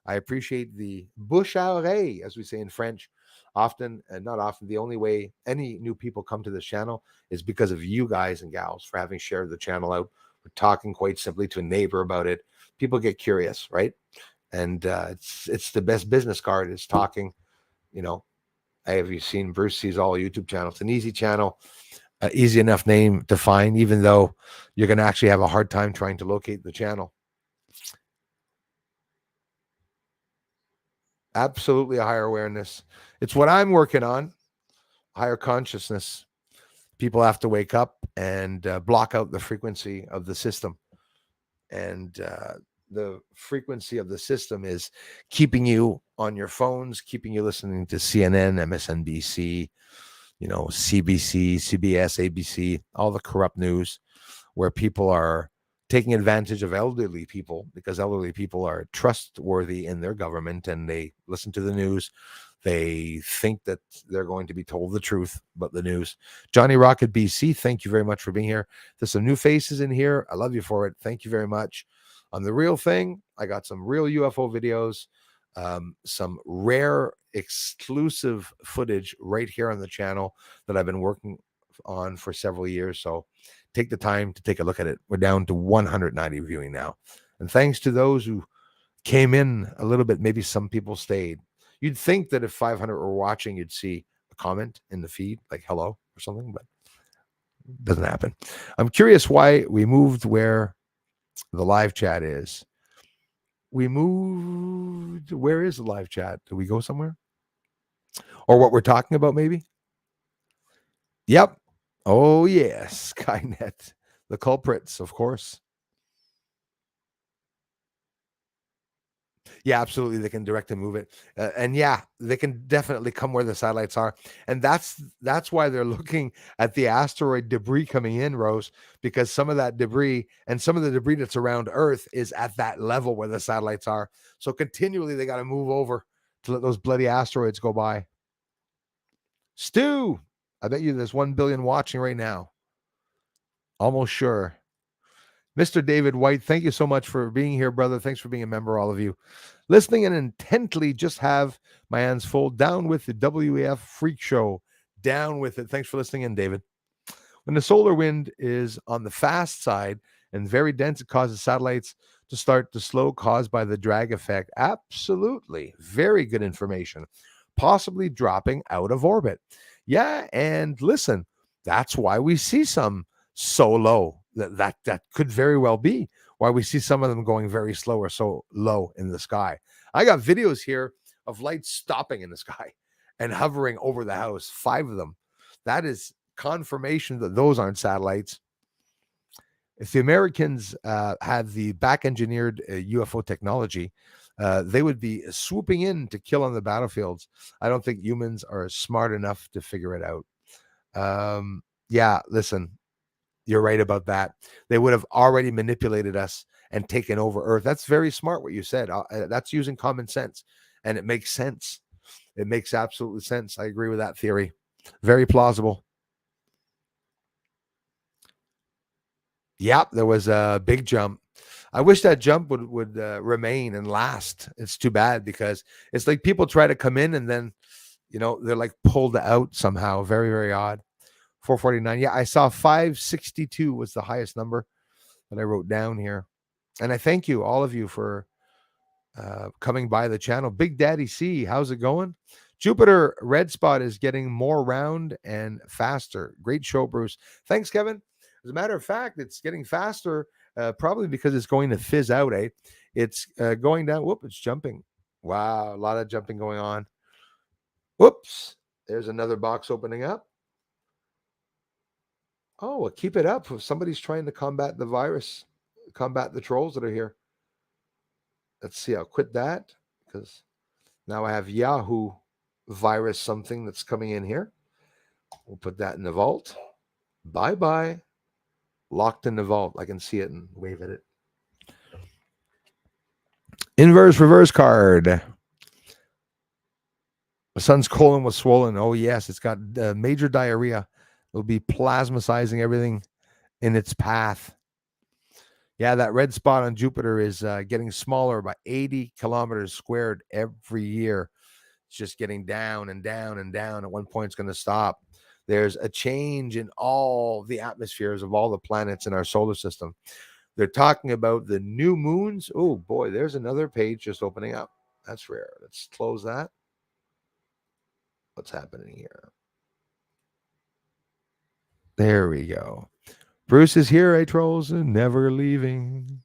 I appreciate the bouche à oreille, as we say in French. Often, and not often, the only way any new people come to this channel is because of you guys and gals for having shared the channel out. We're talking quite simply to a neighbor about it. People get curious, right? And it's the best business card is talking. You know, have you seen Bruce Sees All YouTube channel? It's an easy channel, easy enough name to find, even though you're going to actually have a hard time trying to locate the channel. Absolutely a higher awareness. It's what I'm working on, higher consciousness. People have to wake up and block out the frequency of the system. And the frequency of the system is keeping you on your phones, keeping you listening to CNN, MSNBC, CBC, CBS, ABC, all the corrupt news where people are taking advantage of elderly people because elderly people are trustworthy in their government and they listen to the news. They think that they're going to be told the truth about the news. Johnny Rocket BC, thank you very much for being here. There's some new faces in here. I love you for it. Thank you very much. On The Real Thing, I got some real UFO videos, some rare exclusive footage right here on the channel that I've been working on for several years. So take the time to take a look at it. We're down to 190 viewing now. And thanks to those who came in a little bit, maybe some people stayed. You'd think that if 500 were watching, you'd see a comment in the feed like hello or something, but it doesn't happen. I'm curious why we moved where the live chat is. We moved. Where is the live chat? Did we go somewhere? Or what we're talking about, maybe? Yep. Oh, yes. Skynet. The culprits, of course. Yeah, absolutely. They can direct and move it. And yeah, they can definitely come where the satellites are. And that's why they're looking at the asteroid debris coming in, Rose, because some of that debris and some of the debris that's around Earth is at that level where the satellites are. So continually, they got to move over to let those bloody asteroids go by. Stu, I bet you there's 1 billion watching right now. Almost sure. Mr. David White, thank you so much for being here, brother. Thanks for being a member, all of you. Listening and intently just have my hands full. Down with the WEF Freak Show. Down with it. Thanks for listening in, David. When the solar wind is on the fast side and very dense, it causes satellites to start to slow, caused by the drag effect. Absolutely. Very good information. Possibly dropping out of orbit. Yeah, and listen, that's why we see some so low. That could very well be why we see some of them going very slow or so low in the sky. I got videos here of lights stopping in the sky and hovering over the house, 5 of them. That is confirmation that those aren't satellites. If the Americans had the back-engineered UFO technology, they would be swooping in to kill on the battlefields. I don't think humans are smart enough to figure it out. Yeah, listen. You're right about that. They would have already manipulated us and taken over Earth. That's very smart what you said. That's using common sense. And it makes sense. It makes absolute sense. I agree with that theory. Very plausible. Yep, there was a big jump. I wish that jump would remain and last. It's too bad because it's like people try to come in and then, they're like pulled out somehow. Very, very odd. 449. Yeah, I saw 562 was the highest number that I wrote down here. And I thank you, all of you, for coming by the channel. Big Daddy C, how's it going? Jupiter red spot is getting more round and faster. Great show, Bruce. Thanks, Kevin. As a matter of fact, it's getting faster, probably because it's going to fizz out, eh? It's going down. Whoop, it's jumping. Wow, a lot of jumping going on. Whoops, there's another box opening up. Oh, well, keep it up. If somebody's trying to combat the virus, combat the trolls that are here. Let's see, I'll quit that because now I have Yahoo virus something that's coming in here. We'll put that in the vault. Bye-bye. Locked in the vault. I can see it and wave at it. Inverse reverse card. The son's colon was swollen. Oh, yes. It's got major diarrhea. It'll be plasmacizing everything in its path. Yeah, that red spot on Jupiter is getting smaller by 80 kilometers squared every year. It's just getting down and down and down. At one point, it's going to stop. There's a change in all the atmospheres of all the planets in our solar system. They're talking about the new moons. Oh, boy, there's another page just opening up. That's rare. Let's close that. What's happening here? There we go. Bruce is here, eh, trolls, and never leaving.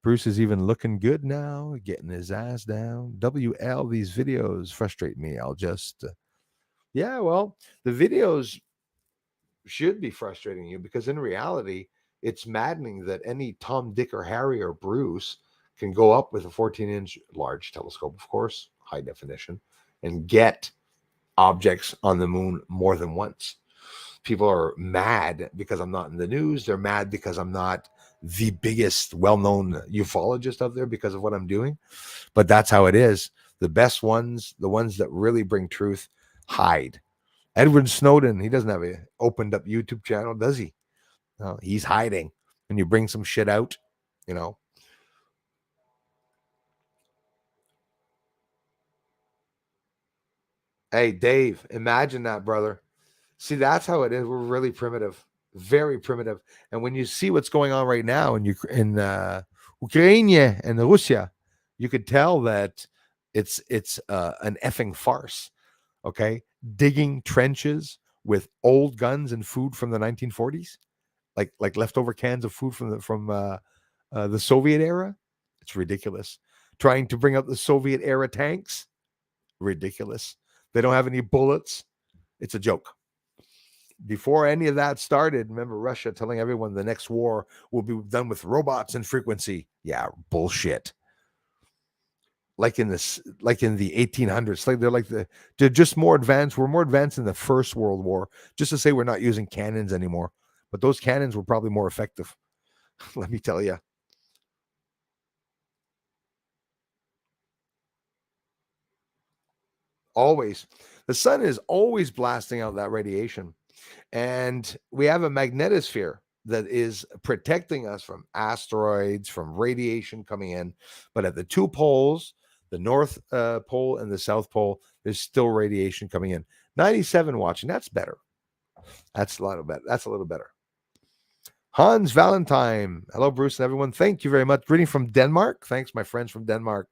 Bruce is even looking good now, getting his ass down. WL, these videos frustrate me. I'll just, yeah, well, the videos should be frustrating you because in reality, it's maddening that any Tom, Dick, or Harry or Bruce can go up with a 14-inch large telescope, of course, high definition, and get objects on the moon more than once. People are mad because I'm not in the news. They're mad because I'm not the biggest well-known ufologist out there because of what I'm doing. But that's how it is. The best ones, the ones that really bring truth, hide. Edward Snowden, he doesn't have an opened up YouTube channel, does he? No, he's hiding. When you bring some shit out, Hey, Dave, imagine that, brother. See, that's how it is. We're really primitive, very primitive. And when you see what's going on right now in Ukraine and Russia, you could tell that it's an effing farce. Okay, digging trenches with old guns and food from the 1940s, like leftover cans of food from the Soviet era. It's ridiculous. Trying to bring up the Soviet era tanks, ridiculous. They don't have any bullets. It's a joke. Before any of that started, remember Russia telling everyone the next war will be done with robots and frequency. Yeah, bullshit. Like in the 1800s, they're just more advanced. We're more advanced in the First World War. Just to say we're not using cannons anymore, but those cannons were probably more effective. Let me tell you. Always, the sun is always blasting out that radiation. And we have a magnetosphere that is protecting us from asteroids, from radiation coming in. But at the two poles, the North Pole and the South Pole, there's still radiation coming in. 97 watching. That's better. That's a lot better. That's a little better. Hans Valentine. Hello, Bruce and everyone. Thank you very much. Greeting from Denmark. Thanks, my friends from Denmark.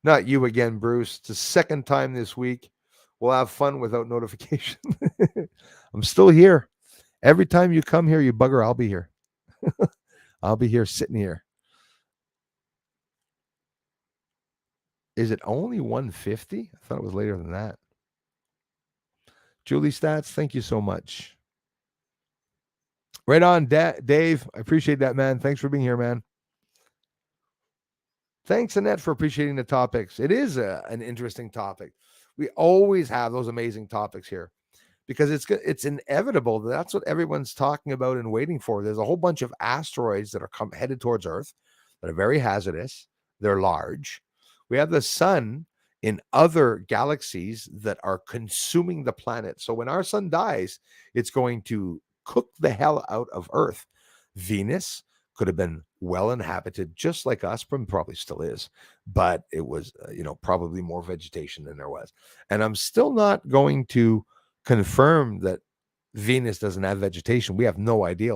Not you again, Bruce. It's the second time this week. We'll have fun without notification. I'm still here. Every time you come here, you bugger, I'll be here. I'll be here sitting here. Is it only 150? I thought it was later than that. Julie Stats, thank you so much. Right on, Dave. I appreciate that, man. Thanks for being here, man. Thanks, Annette, for appreciating the topics. It is an interesting topic. We always have those amazing topics here because it's inevitable. That's what everyone's talking about and waiting for. There's a whole bunch of asteroids that are headed towards Earth that are very hazardous. They're large. We have the sun in other galaxies that are consuming the planet. So when our sun dies, it's going to cook the hell out of Earth. Venus could have been well inhabited, just like us, probably still is, but it was, probably more vegetation than there was. And I'm still not going to confirm that Venus doesn't have vegetation. We have no idea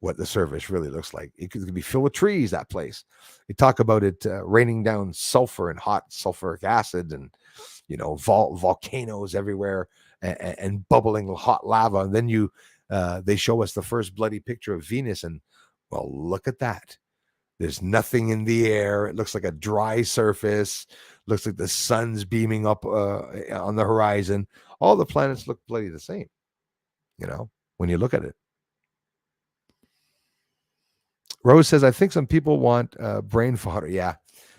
what the surface really looks like. It could be filled with trees, that place. They talk about it raining down sulfur and hot sulfuric acid and, volcanoes everywhere and bubbling hot lava. And then they show us the first bloody picture of Venus, and well, look at that. There's nothing in the air. It looks like a dry surface. Looks like the sun's beaming up on the horizon. All the planets look bloody the same, when you look at it. Rose says, I think some people want brain fodder. Yeah.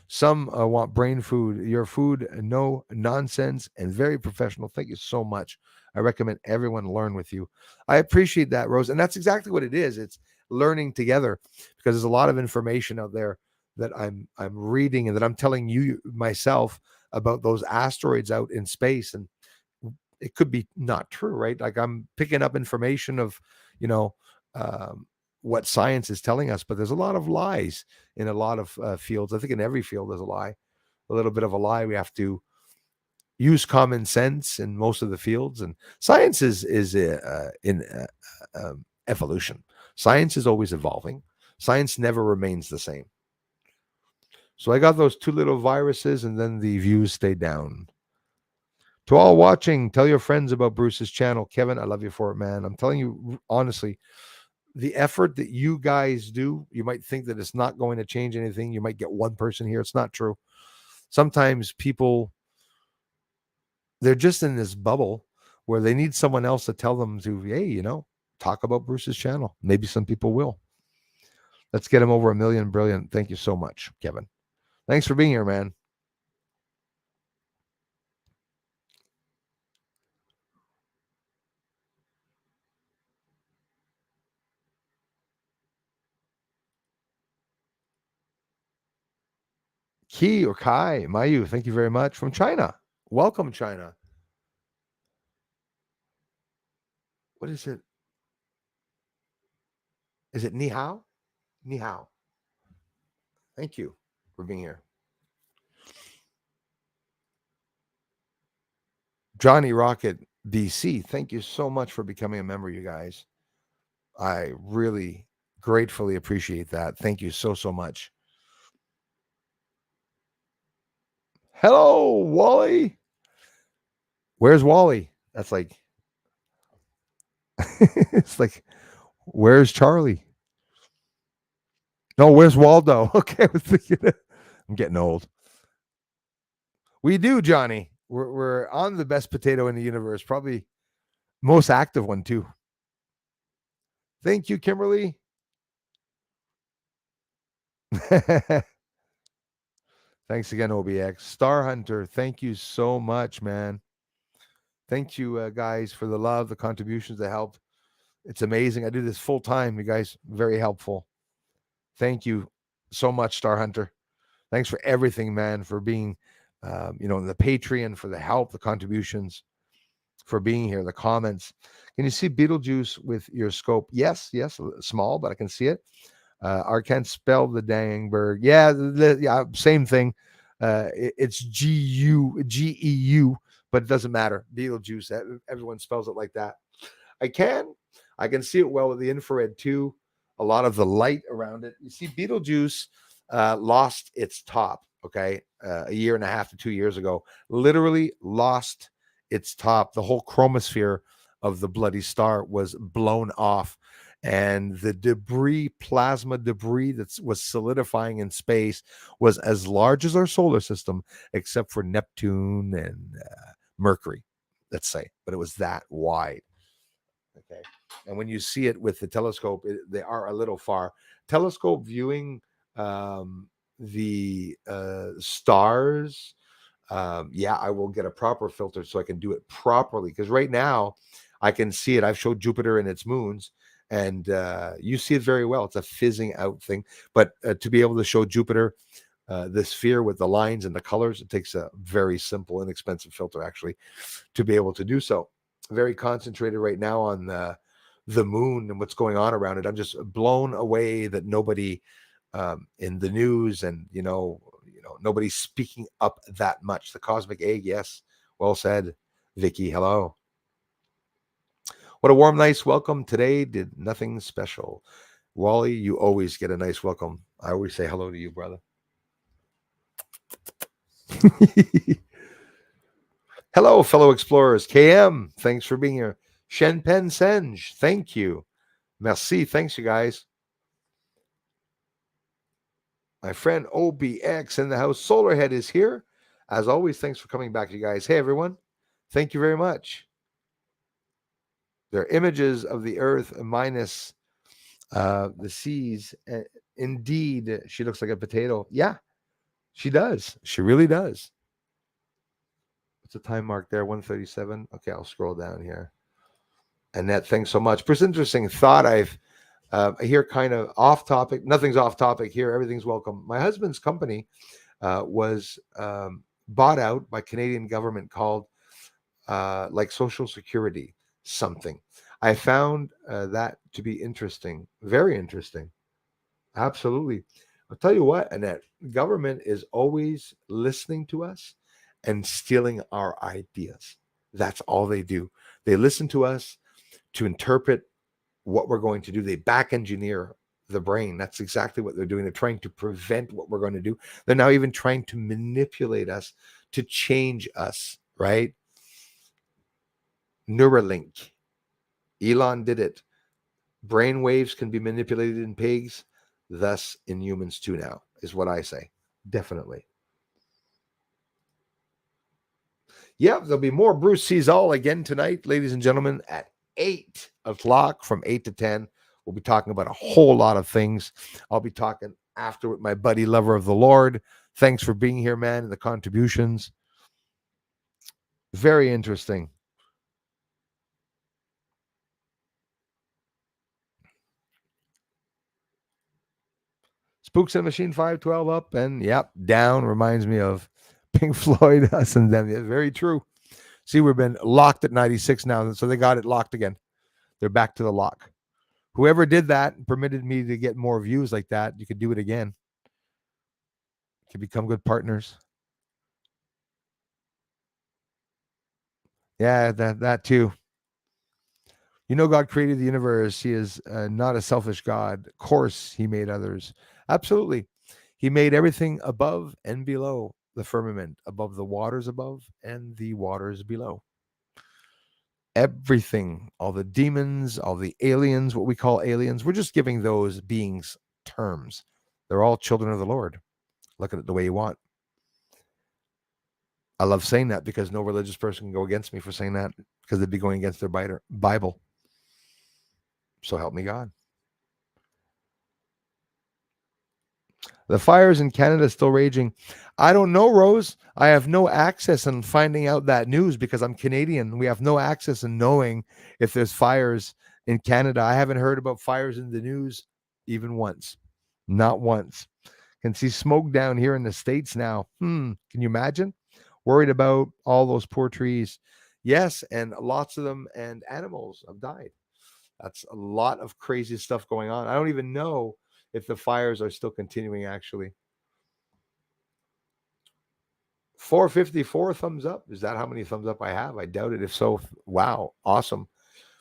Some want brain food. Your food, no nonsense and very professional. Thank you so much. I recommend everyone learn with you. I appreciate that, Rose. And that's exactly what it is. It's learning together, because there's a lot of information out there that I'm reading and that I'm telling you myself about those asteroids out in space. And it could be not true, right? Like I'm picking up information of, what science is telling us, but there's a lot of lies in a lot of fields. I think in every field there's a lie, a little bit of a lie. We have to use common sense in most of the fields, and science is in evolution. Science is always evolving. Science never remains the same. So I got those 2 little viruses, and then the views stay down. To all watching, tell your friends about Bruce's channel. Kevin, I love you for it, man. I'm telling you honestly, the effort that you guys do, you might think that it's not going to change anything. You might get one person here. It's not true. Sometimes people, they're just in this bubble where they need someone else to tell them to, hey, talk about Bruce's channel. Maybe some people will. Let's get him over 1 million. Brilliant. Thank you so much, Kevin. Thanks for being here, man. Ki or Kai, Mayu, thank you very much. From China. Welcome, China. What is it? Is it ni hao? Ni hao. Thank you for being here. Johnny Rocket BC, thank you so much for becoming a member, you guys. I really gratefully appreciate that. Thank you so, so much. Hello, Wally. Where's Wally? That's like, it's like, where's Charlie? No, where's Waldo? Okay, I'm getting old. We do, Johnny. We're on the best potato in the universe, probably most active one too. Thank you, Kimberly. Thanks again, OBX. Star Hunter, thank you so much, man. Thank you, guys, for the love, the contributions, the help. It's amazing. I do this full time, you guys. Very helpful. Thank you so much, Star Hunter. Thanks for everything, man, for being, the Patreon, for the help, the contributions, for being here, the comments. Can you see Beetlejuice with your scope? Yes, small, but I can see it. I can't spell the dang bird. Yeah, same thing. It's G-U-G-E-U, but it doesn't matter. Beetlejuice, everyone spells it like that. I can see it well with the infrared too. A lot of the light around it. You see, Beetlejuice lost its top, okay, a year and a half to 2 years ago. Literally lost its top. The whole chromosphere of the bloody star was blown off. And the debris, plasma debris that was solidifying in space was as large as our solar system, except for Neptune and Mercury, let's say. But it was that wide. Okay. And when you see it with the telescope, they are a little far. Telescope viewing the stars, I will get a proper filter so I can do it properly. Because right now, I can see it. I've showed Jupiter and its moons. And you see it very well. It's a fizzing out thing. But to be able to show Jupiter, the sphere with the lines and the colors, it takes a very simple, inexpensive filter, actually, to be able to do so. Very concentrated right now on the moon and what's going on around it. I'm just blown away that nobody in the news and nobody's speaking up that much. The cosmic egg, yes, well said, Vicky. Hello. What a warm, nice welcome today. Did nothing special. Wally, you always get a nice welcome. I always say hello to you, brother. Hello, fellow explorers. KM, thanks for being here. Shenpen Senj, thank you. Merci, thanks, you guys. My friend OBX in the house. Solarhead is here. As always, thanks for coming back, you guys. Hey, everyone. Thank you very much. They're images of the earth minus the seas. Indeed, she looks like a potato. Yeah, she does. She really does. What's the time mark there? 1:37. Okay, I'll scroll down here. Annette, thanks so much. First interesting thought I've here kind of off topic. Nothing's off topic here. Everything's welcome. My husband's company was bought out by Canadian government called like Social Security something. I found that to be interesting. Very interesting. Absolutely. I'll tell you what, Annette, government is always listening to us and stealing our ideas. That's all they do. They listen to us to interpret what we're going to do. They back engineer the brain. That's exactly what they're doing. They're trying to prevent what we're going to do. They're now even trying to manipulate us to change us, right? Neuralink. Elon did it. Brain waves can be manipulated in pigs, thus in humans too now, is what I say. Definitely. Yeah, there'll be more Bruce Sees All again tonight, ladies and gentlemen, at 8 o'clock from 8 to 10. We'll be talking about a whole lot of things. I'll be talking after with my buddy, Lover of the Lord. Thanks for being here, man, and the contributions. Very interesting. Spooks in Machine 512 up and yep, down reminds me of Pink Floyd, us and them. Yeah, very true. See, we've been locked at 96 now, so they got it locked again. They're back to the lock. Whoever did that and permitted me to get more views like that, you could do it again. You could become good partners. Yeah, that too. You know, God created the universe. He is not a selfish God. Of course, he made others. Absolutely. He made everything above and below the firmament, above the waters above and the waters below. Everything, all the demons, all the aliens, what we call aliens, we're just giving those beings terms. They're all children of the Lord. Look at it the way you want. I love saying that because no religious person can go against me for saying that because they'd be going against their Bible. So help me God. The fires in Canada still raging. I don't know, Rose. I have no access in finding out that news because I'm Canadian. We have no access in knowing if there's fires in Canada. I haven't heard about fires in the news even once. Not once. Can see smoke down here in the States now. Can you imagine? Worried about all those poor trees. Yes, and lots of them and animals have died. That's a lot of crazy stuff going on. I don't even know if the fires are still continuing, actually. 454 thumbs up. Is that how many thumbs up I have? I doubt it. If so, wow, awesome.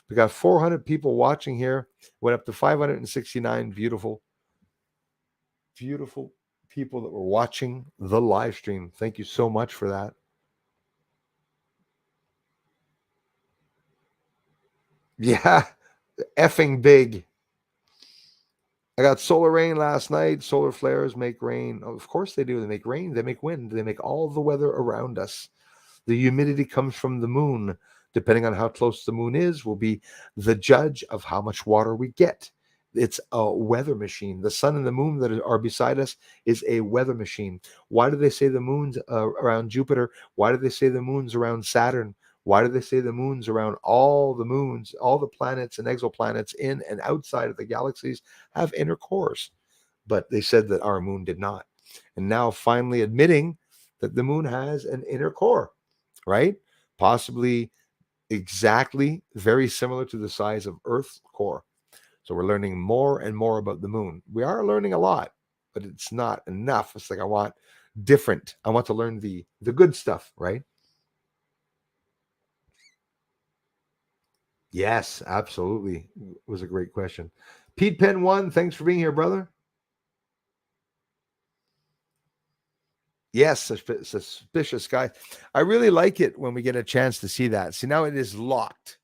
We got 400 people watching here. Went up to 569 beautiful, beautiful people that were watching the live stream. Thank you so much for that. Yeah, effing big. I got solar rain last night. Solar flares make rain. Oh, of course they do. They make rain. They make wind. They make all the weather around us. The humidity comes from the moon. Depending on how close the moon is, will be the judge of how much water we get. It's a weather machine. The sun and the moon that are beside us is a weather machine. Why do they say the moon's around Jupiter? Why do they say the moon's around Saturn? Why do they say the moon's around all the moons, all the planets and exoplanets in and outside of the galaxies have inner cores? But they said that our moon did not. And now finally admitting that the moon has an inner core, right? Possibly exactly very similar to the size of Earth's core. So we're learning more and more about the moon. We are learning a lot, but it's not enough. It's like I want different. I want to learn the good stuff, right? Yes, absolutely. It was a great question. Pete Penn 1, thanks for being here, brother. Yes, suspicious guy. I really like it when we get a chance to see that. See, now it is locked.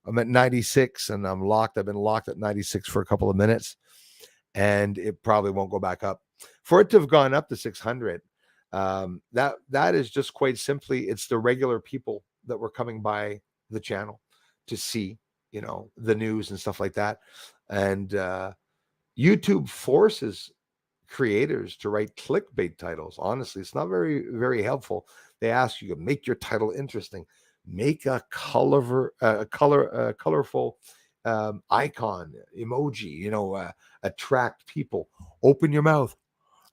I'm at 96 and I'm locked. I've been locked at 96 for a couple of minutes and it probably won't go back up. For it to have gone up to 600, that is just quite simply, it's the regular people that were coming by the channel to see, the news and stuff like that. And YouTube forces creators to write clickbait titles. Honestly, it's not very, very helpful. They ask you to make your title interesting, make a colorful icon, emoji, attract people, open your mouth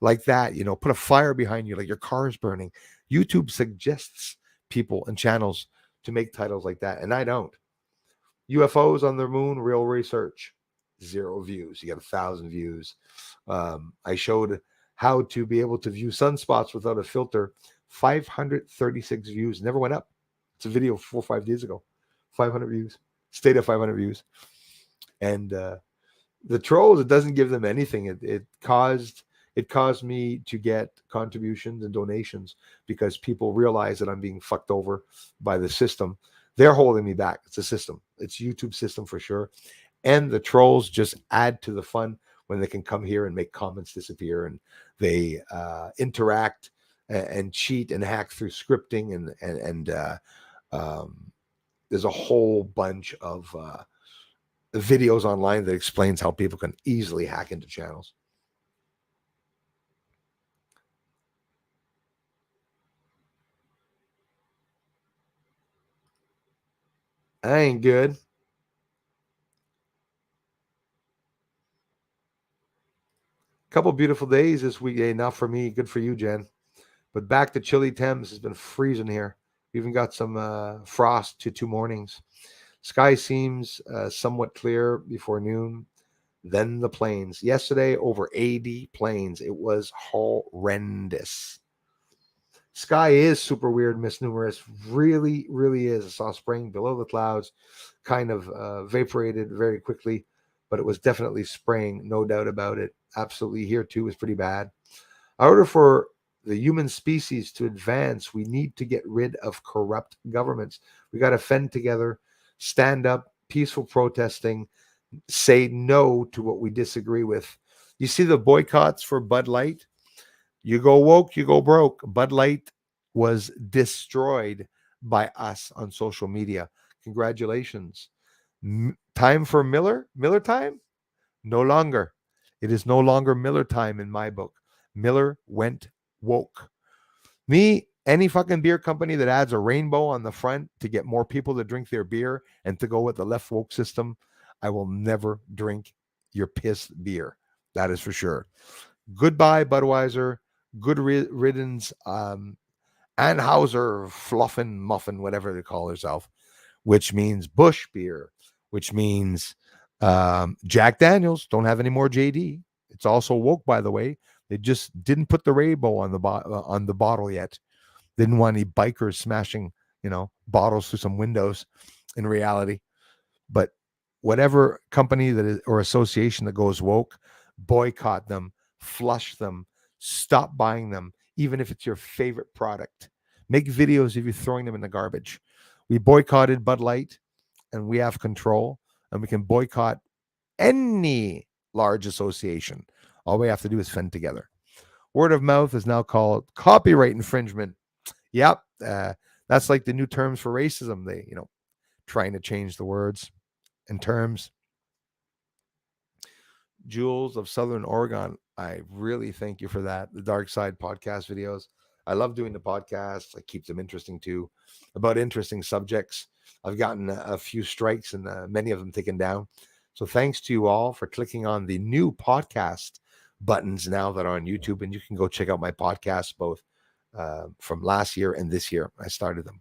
like that, put a fire behind you, like your car is burning. YouTube suggests people and channels to make titles like that. And I don't. UFOs on the moon, real research, 0 views. You got 1,000 views. I showed how to be able to view sunspots without a filter. 536 views. Never went up. It's a video 4 or 5 days ago. 500 views. Stayed at 500 views. And the trolls, it doesn't give them anything. It caused me to get contributions and donations because people realize that I'm being fucked over by the system. They're holding me back. It's a system. It's YouTube system for sure. And the trolls just add to the fun when they can come here and make comments disappear, and they interact and cheat and hack through scripting, and there's a whole bunch of videos online that explains how people can easily hack into channels. I ain't good. Couple beautiful days this weekday. Not for me. Good for you, Jen. But back to chilly Thames. It's been freezing here. We even got some frost to 2 mornings. Sky seems somewhat clear before noon. Then the planes. Yesterday, over 80 planes. It was horrendous. Sky is super weird, Miss Numerous. Really, really is. I saw spring below the clouds, kind of evaporated very quickly, but it was definitely spraying, no doubt about it. Absolutely. Here too is pretty bad. In order for the human species to advance, we need to get rid of corrupt governments. We got to fend together, stand up, peaceful protesting, say no to what we disagree with. You see the boycotts for Bud Light? You go woke, you go broke. Bud Light was destroyed by us on social media. Congratulations. Time for Miller? Miller time? No longer. It is no longer Miller time in my book. Miller went woke. Me, any fucking beer company that adds a rainbow on the front to get more people to drink their beer and to go with the left woke system, I will never drink your piss beer. That is for sure. Goodbye, Budweiser. Good riddance. Anheuser, Fluffin, Muffin, whatever they call herself, which means Bush beer, which means Jack Daniels. Don't have any more JD. It's also woke, by the way. They just didn't put the rainbow on the bottle yet. Didn't want any bikers smashing, bottles through some windows in reality. But whatever company that is or association that goes woke, boycott them, flush them, stop buying them, even if it's your favorite product. Make videos of you throwing them in the garbage. We boycotted Bud Light, and we have control, and we can boycott any large association. All we have to do is fend together. Word of mouth is now called copyright infringement. Yep, that's like the new terms for racism. They, trying to change the words and terms. Jules of Southern Oregon, I really thank you for that. The Dark Side podcast videos. I love doing the podcasts. I keep them interesting too, about interesting subjects. I've gotten a few strikes and many of them taken down. So thanks to you all for clicking on the new podcast buttons now that are on YouTube. And you can go check out my podcasts, both from last year and this year. I started them.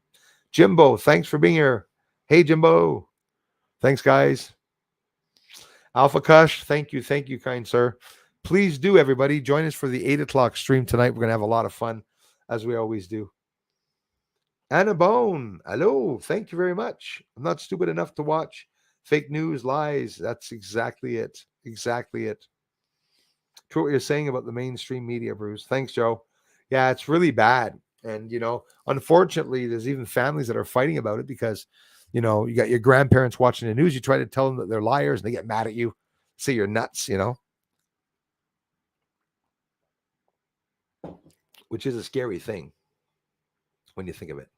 Jimbo, thanks for being here. Hey, Jimbo. Thanks, guys. Alpha Kush, thank you, kind sir. Please do, everybody, join us for the 8 o'clock stream tonight. We're going to have a lot of fun, as we always do. Anna Bone, hello, thank you very much. I'm not stupid enough to watch fake news, lies. That's exactly it. Exactly it. True what you're saying about the mainstream media, Bruce. Thanks, Joe. Yeah, it's really bad. And, unfortunately, there's even families that are fighting about it because, you got your grandparents watching the news. You try to tell them that they're liars and they get mad at you, say you're nuts, which is a scary thing when you think of it.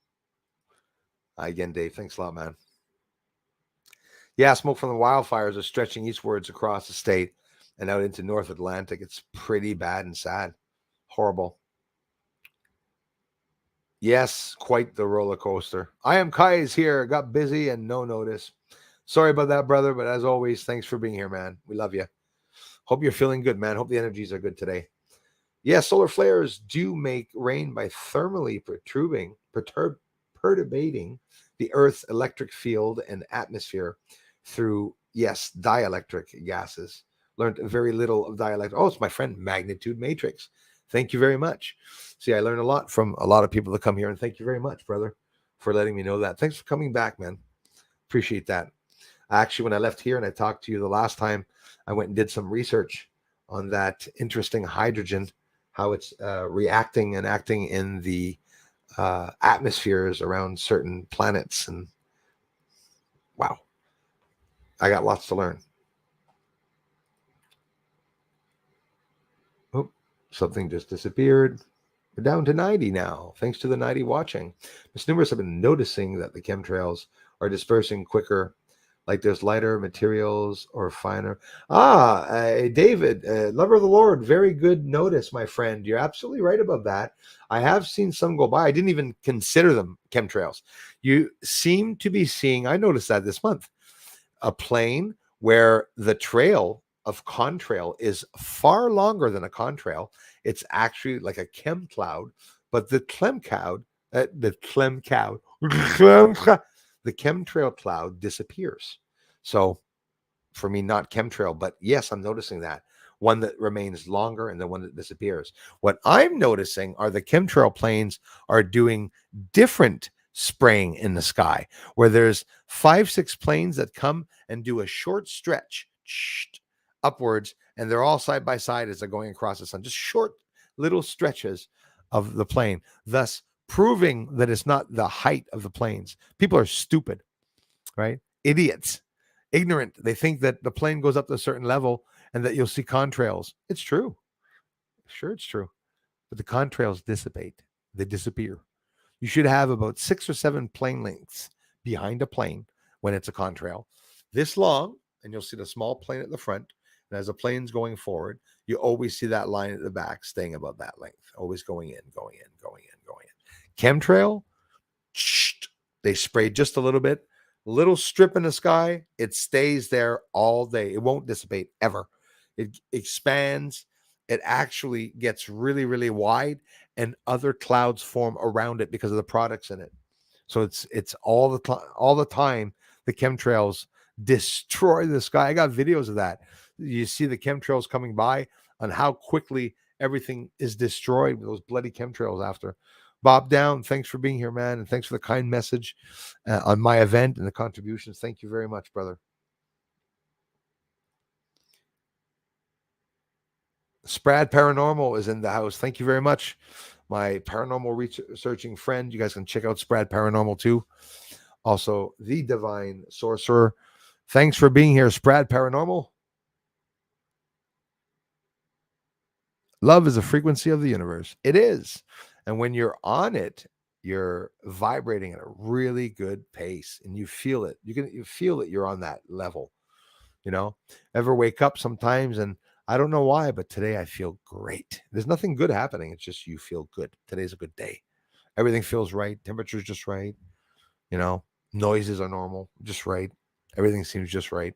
Again, Dave, thanks a lot, man. Yeah, smoke from the wildfires are stretching eastwards across the state and out into North Atlantic. It's pretty bad and sad. Horrible. Yes, quite the roller coaster. I am Kai's here. Got busy and no notice. Sorry about that, brother. But as always, thanks for being here, man. We love you. Hope you're feeling good, man. Hope the energies are good today. Yes, solar flares do make rain by thermally perturbating the Earth's electric field and atmosphere through, yes, dielectric gases. Learned very little of dielectric. Oh, it's my friend Magnitude Matrix. Thank you very much. See, I learn a lot from a lot of people that come here, and thank you very much, brother, for letting me know that. Thanks for coming back, man. Appreciate that. Actually, when I left here and I talked to you the last time, I went and did some research on that interesting hydrogen, how it's reacting and acting in the atmospheres around certain planets. And wow, I got lots to learn. Oh, something just disappeared. We're down to 90 now, thanks to the 90 watching. Ms. Numerous have been noticing that the chemtrails are dispersing quicker, like there's lighter materials or finer. David, lover of the Lord, very good notice, my friend. You're absolutely right about that. I have seen some go by. I didn't even consider them chemtrails. You seem to be seeing, I noticed that this month, a plane where the trail of contrail is far longer than a contrail. It's actually like a chem cloud, but the chemtrail cloud disappears. So for me, not chemtrail, but yes, I'm noticing that one that remains longer and the one that disappears. What I'm noticing are the chemtrail planes are doing different spraying in the sky, where there's 5-6 planes that come and do a short stretch upwards, and they're all side by side as they're going across the sun, just short little stretches of the plane, thus proving that it's not the height of the planes. People are stupid, right? Idiots, ignorant. They think that the plane goes up to a certain level and that you'll see contrails. It's true. Sure, it's true. But the contrails dissipate. They disappear. You should have about 6 or 7 plane lengths behind a plane when it's a contrail. This long, and you'll see the small plane at the front. And as the plane's going forward, you always see that line at the back staying above that length, always going in, going in, going in, going in. Chemtrail, they spray just a little strip in the sky. It stays there all day. It won't dissipate ever. It expands. It actually gets really, really wide, and other clouds form around it because of the products in it. So it's all the time the chemtrails destroy the sky. I got videos of that. You see the chemtrails coming by on how quickly everything is destroyed with those bloody chemtrails after. Bob Down, thanks for being here, man, and thanks for the kind message on my event and the contributions. Thank you very much, brother. Sprad Paranormal is in the house. Thank you very much, my paranormal researching friend. You guys can check out Sprad Paranormal too. Also, the Divine Sorcerer. Thanks for being here, Sprad Paranormal. Love is a frequency of the universe. It is. And when you're on it, you're vibrating at a really good pace and you feel it. You feel that you're on that level. Ever wake up sometimes and I don't know why, but today I feel great. There's nothing good happening. It's just you feel good. Today's a good day. Everything feels right. Temperature's just right. Noises are normal, just right. Everything seems just right.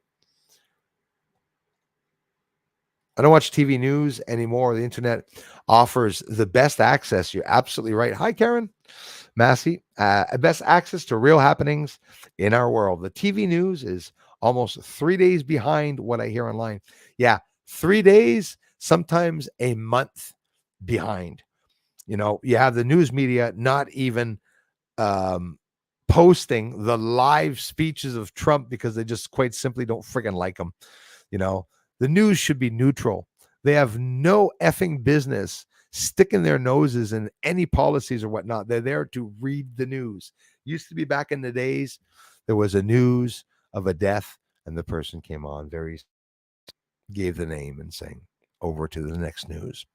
I don't watch TV news anymore. The internet offers the best access. You're absolutely right. Hi, Karen. Massey, best access to real happenings in our world. The TV news is almost 3 days behind what I hear online. Yeah, 3 days, sometimes a month behind. You have the news media not even um, posting the live speeches of Trump because they just quite simply don't friggin' like him. You know, the news should be neutral. They have no effing business sticking their noses in any policies or whatnot. They're there to read the news. Used to be back in the days, there was a news of a death, and the person came on, gave the name and saying, over to the next news.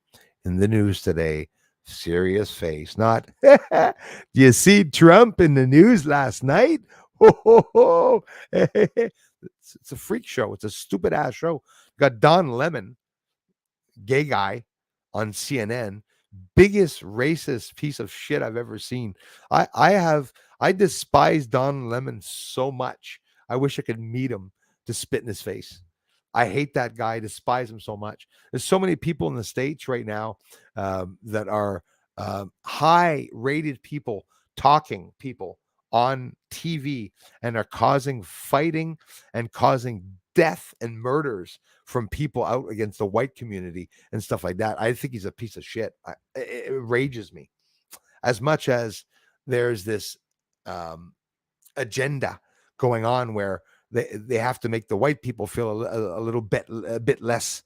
In the news today, serious face, not, do you see Trump in the news last night? Ho, ho, ho. It's a freak show. It's a stupid ass show. Got Don Lemon, gay guy, on CNN, biggest racist piece of shit I've ever seen. I despise Don Lemon so much. I wish I could meet him to spit in his face. I hate that guy. I despise him so much. There's so many people in the States right now that are high rated people, talking people on TV, and are causing fighting and causing death and murders from people out against the white community and stuff like that. I think he's a piece of shit. It rages me as much as there's this agenda going on where they have to make the white people feel a bit less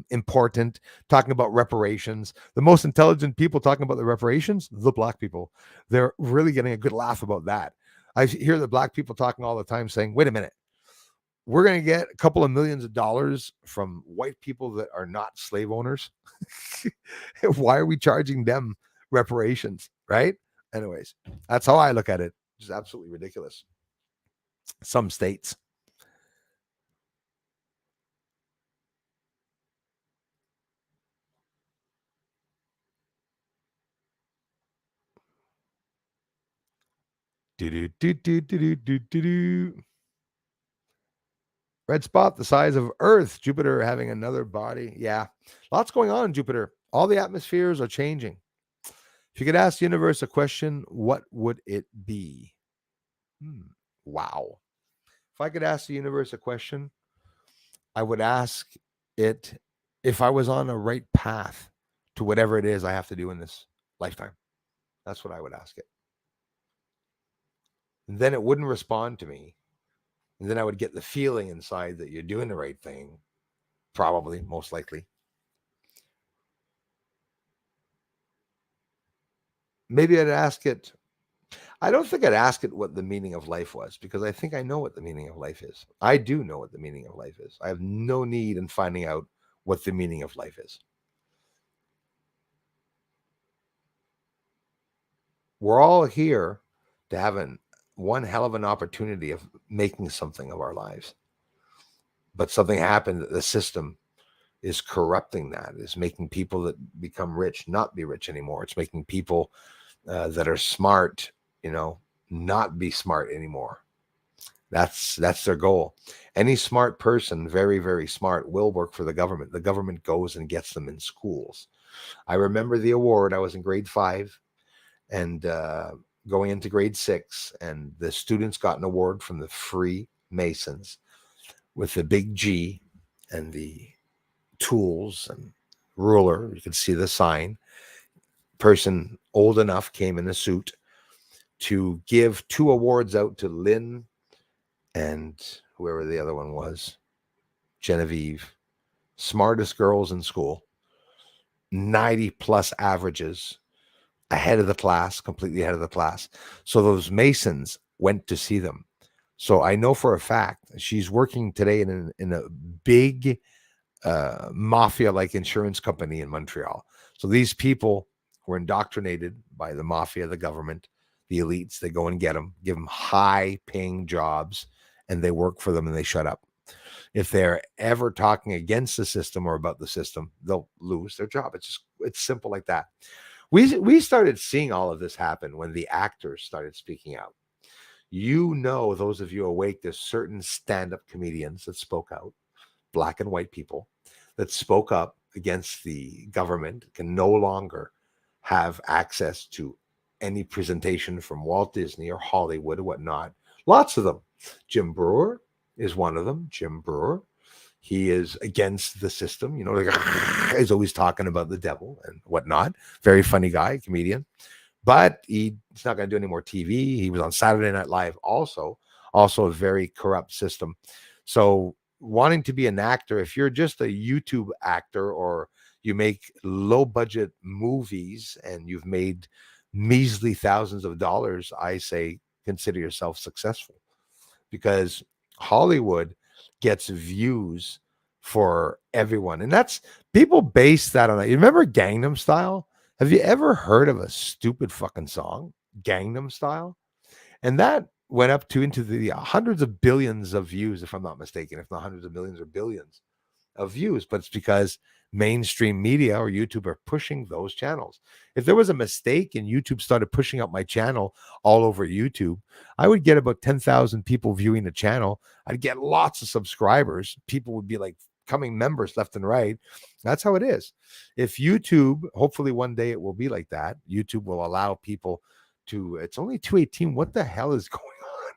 important, talking about reparations. The most intelligent people talking about the reparations, the black people. They're really getting a good laugh about that. I hear the black people talking all the time saying, wait a minute, we're going to get a couple of millions of dollars from white people that are not slave owners. Why are we charging them reparations? Right? Anyways, that's how I look at it. It's absolutely ridiculous. Some states. Red spot the size of Earth. Jupiter having another body. Yeah. Lots going on in Jupiter. All the atmospheres are changing. If you could ask the universe a question, what would it be? Wow. If I could ask the universe a question, I would ask it if I was on a right path to whatever it is I have to do in this lifetime. That's what I would ask it. And then it wouldn't respond to me. And then I would get the feeling inside that you're doing the right thing. Probably, most likely. Maybe I'd ask it. I don't think I'd ask it what the meaning of life was, because I think I know what the meaning of life is. I do know what the meaning of life is. I have no need in finding out what the meaning of life is. We're all here to have one hell of an opportunity of making something of our lives. But something happened that the system is corrupting that, is making people that become rich not be rich anymore. It's making people that are smart, not be smart anymore. That's their goal. Any smart person, very, very smart, will work for the government. The government goes and gets them in schools. I remember the award. I was in grade 5 and going into grade 6, and the students got an award from the Freemasons with the big G and the tools and ruler. You could see the sign. Person old enough came in a suit to give 2 awards out to Lynn and whoever the other one was, Genevieve, smartest girls in school, 90 plus averages, ahead of the class, completely ahead of the class. So those Masons went to see them. So I know for a fact she's working today in a big mafia-like insurance company in Montreal. So these people were indoctrinated by the mafia, the government, the elites. They go and get them, give them high-paying jobs, and they work for them and they shut up. If they're ever talking against the system or about the system, they'll lose their job. It's simple like that. We started seeing all of this happen when the actors started speaking out. Those of you awake, there's certain stand-up comedians that spoke out, black and white people that spoke up against the government, can no longer have access to any presentation from Walt Disney or Hollywood or whatnot. Lots of them. Jim Brewer is one of them. Jim Brewer. He is against the system, like, he's always talking about the devil and whatnot. Very funny guy, comedian. But he's not going to do any more TV. He was on Saturday Night Live also a very corrupt system. So wanting to be an actor, if you're just a YouTube actor or you make low budget movies and you've made measly thousands of dollars, I say consider yourself successful, because Hollywood gets views for everyone. And that's, people base that on that. You remember Gangnam Style? Have you ever heard of a stupid fucking song, Gangnam Style? And that went up to into the hundreds of billions of views, if I'm not mistaken, if not hundreds of millions or billions of views. But it's because mainstream media or YouTube are pushing those channels. If there was a mistake and YouTube started pushing up my channel all over YouTube, I would get about 10,000 people viewing the channel. I'd get lots of subscribers. People would be like coming members left and right. That's how it is. If YouTube, hopefully one day it will be like that, YouTube will allow people to, it's only 2:18. What the hell is going on?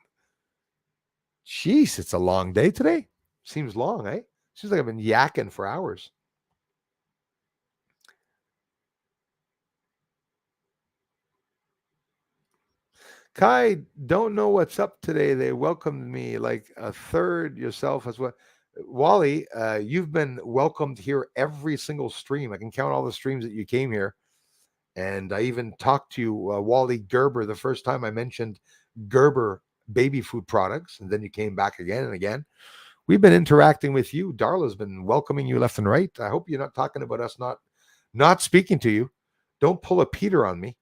Jeez, it's a long day today. Seems long, eh? Seems like I've been yakking for hours. Kai, don't know what's up today. They welcomed me like a third, yourself as well. Wally, you've been welcomed here every single stream. I can count all the streams that you came here. And I even talked to Wally Gerber the first time I mentioned Gerber baby food products. And then you came back again and again. We've been interacting with you. Darla's been welcoming you left and right. I hope you're not talking about us not speaking to you. Don't pull a Peter on me.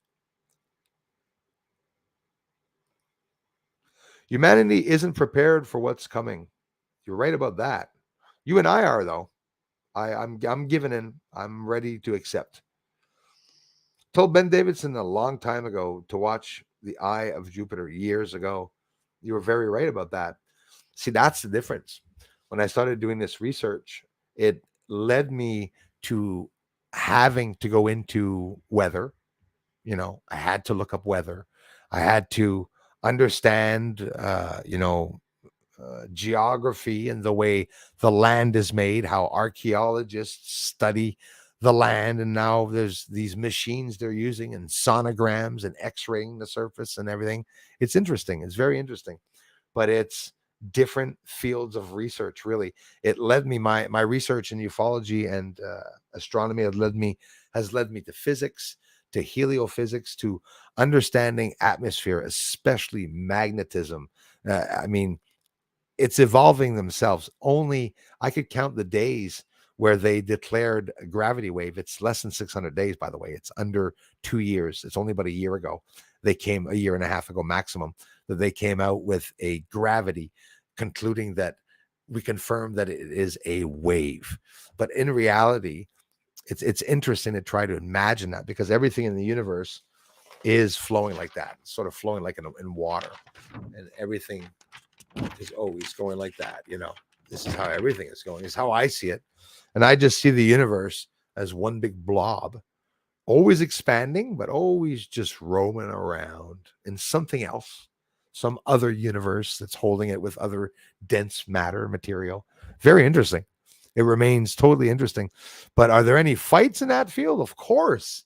Humanity isn't prepared for what's coming. You're right about that. You and I are, though. I'm giving in. I'm ready to accept. Told Ben Davidson a long time ago to watch The Eye of Jupiter years ago. You were very right about that. See, that's the difference. When I started doing this research, it led me to having to go into weather. I had to look up weather. I had to understand, geography and the way the land is made, how archaeologists study the land. And now there's these machines they're using and sonograms and x-raying the surface and everything. It's interesting. It's very interesting, but it's different fields of research. Really, it led me, my research in ufology and astronomy has led me to physics, to heliophysics, to understanding atmosphere, especially magnetism. It's evolving themselves. Only I could count the days where they declared a gravity wave. It's less than 600 days, by the way. It's under 2 years. It's only about a year ago. A year and a half ago maximum, that they came out with a gravity, concluding that we confirmed that it is a wave. But in reality, it's interesting to try to imagine that, because everything in the universe is flowing like that, sort of flowing like in water, and everything is always going like that. This is how everything is going. It's how I see it. And I just see the universe as one big blob, always expanding, but always just roaming around in something else, some other universe that's holding it with other dense matter material. Very interesting. It remains totally interesting. But are there any fights in that field? Of course.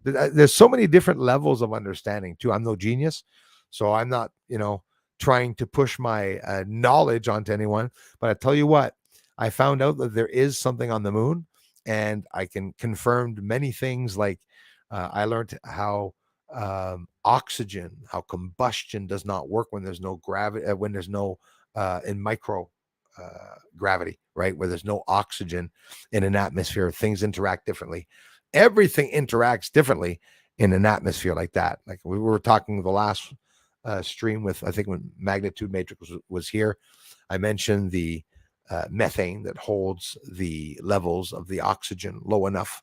There's so many different levels of understanding too. I'm no genius, so I'm not, trying to push my knowledge onto anyone. But I tell you what, I found out that there is something on the moon, and I can confirm many things. Like I learned how oxygen, how combustion does not work when there's no gravity, when there's no in micro gravity, right? Where there's no oxygen in an atmosphere, things interact differently. Everything interacts differently in an atmosphere like that. Like we were talking the last stream with, I think when Magnitude Matrix was here, I mentioned the methane that holds the levels of the oxygen low enough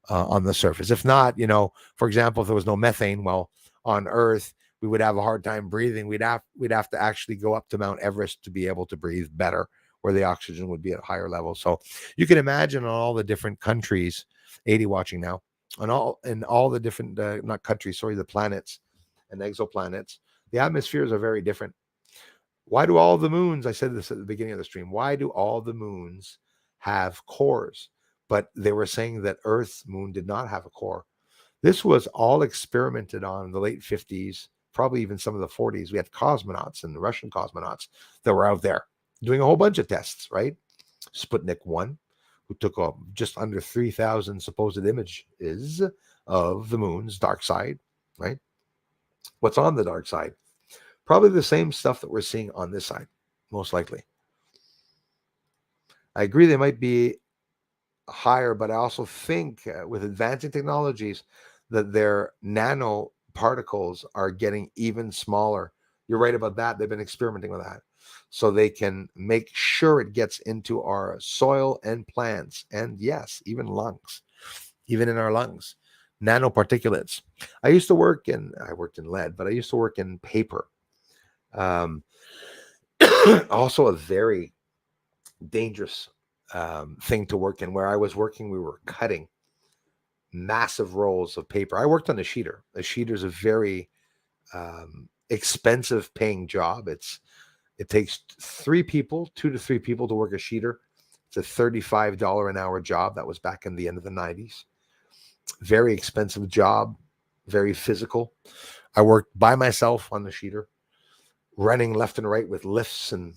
on the surface. If not, for example, if there was no methane, well, on Earth, we would have a hard time breathing. We'd have to actually go up to Mount Everest to be able to breathe better, where the oxygen would be at higher levels. So you can imagine on all the different countries, 80 watching now, in all the different, not countries, sorry, the planets, and exoplanets, the atmospheres are very different. Why do all the moons, I said this at the beginning of the stream, why do all the moons have cores? But they were saying that Earth's moon did not have a core. This was all experimented on in the late 50s, probably even some of the 40s. We had cosmonauts and Russian cosmonauts that were out there doing a whole bunch of tests, right? Sputnik 1, who took just under 3,000 supposed images of the moon's dark side, right? What's on the dark side? Probably the same stuff that we're seeing on this side, most likely. I agree they might be higher, but I also think with advancing technologies that their nanoparticles are getting even smaller. You're right about that. They've been experimenting with that. So they can make sure it gets into our soil and plants, and yes, even lungs, even in our lungs. Nanoparticulates. I worked in lead, but I used to work in paper. Also a very dangerous thing to work in. Where I was working, we were cutting massive rolls of paper. I worked on a sheeter. A sheeter is a very expensive paying job. It takes 2 to 3 people to work a sheeter. It's a $35 an hour job. That was back in the end of the 90s. Very expensive job, very physical. I worked by myself on the sheeter, running left and right with lifts and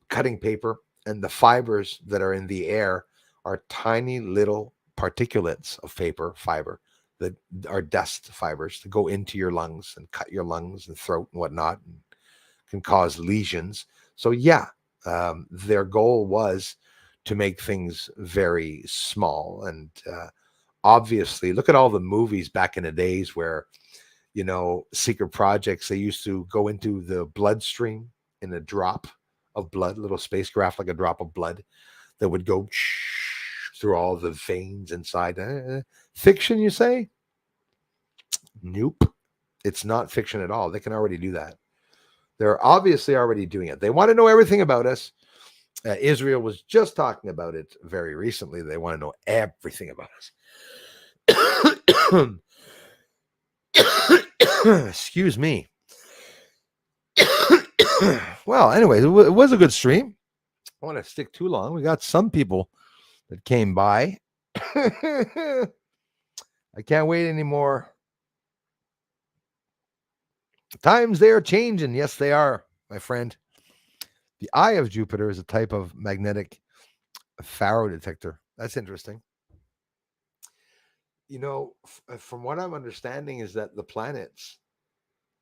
cutting paper. And the fibers that are in the air are tiny little particulates of fiber that are dust fibers that go into your lungs and cut your lungs and throat and whatnot, and can cause lesions. So yeah, their goal was to make things very small. And obviously, look at all the movies back in the days where, secret projects, they used to go into the bloodstream in a drop of blood, little spacecraft like a drop of blood that would go through all the veins inside. Fiction, you say? Nope. It's not fiction at all. They can already do that. They're obviously already doing it. They want to know everything about us. Israel was just talking about it very recently. They want to know everything about us. Excuse me. Well, anyways, it was a good stream. I don't want to stick too long. We got some people that came by. I can't wait anymore. Times they are changing. Yes, they are, my friend. The eye of Jupiter is a type of magnetic Faro detector. That's interesting. From what I'm understanding is that the planets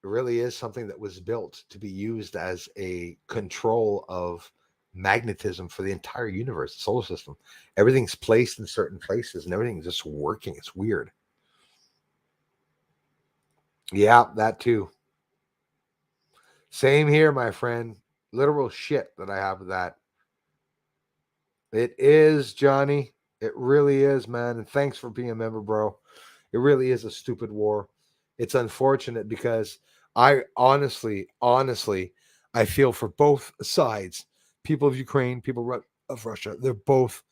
really is something that was built to be used as a control of magnetism for the entire universe, the solar system. Everything's placed in certain places and everything's just working. It's weird. Yeah, that too. Same here, my friend. Literal shit that I have with that. It is, Johnny. It really is, man. And thanks for being a member, bro. It really is a stupid war. It's unfortunate because I honestly, I feel for both sides. People of Ukraine, people of Russia, they're both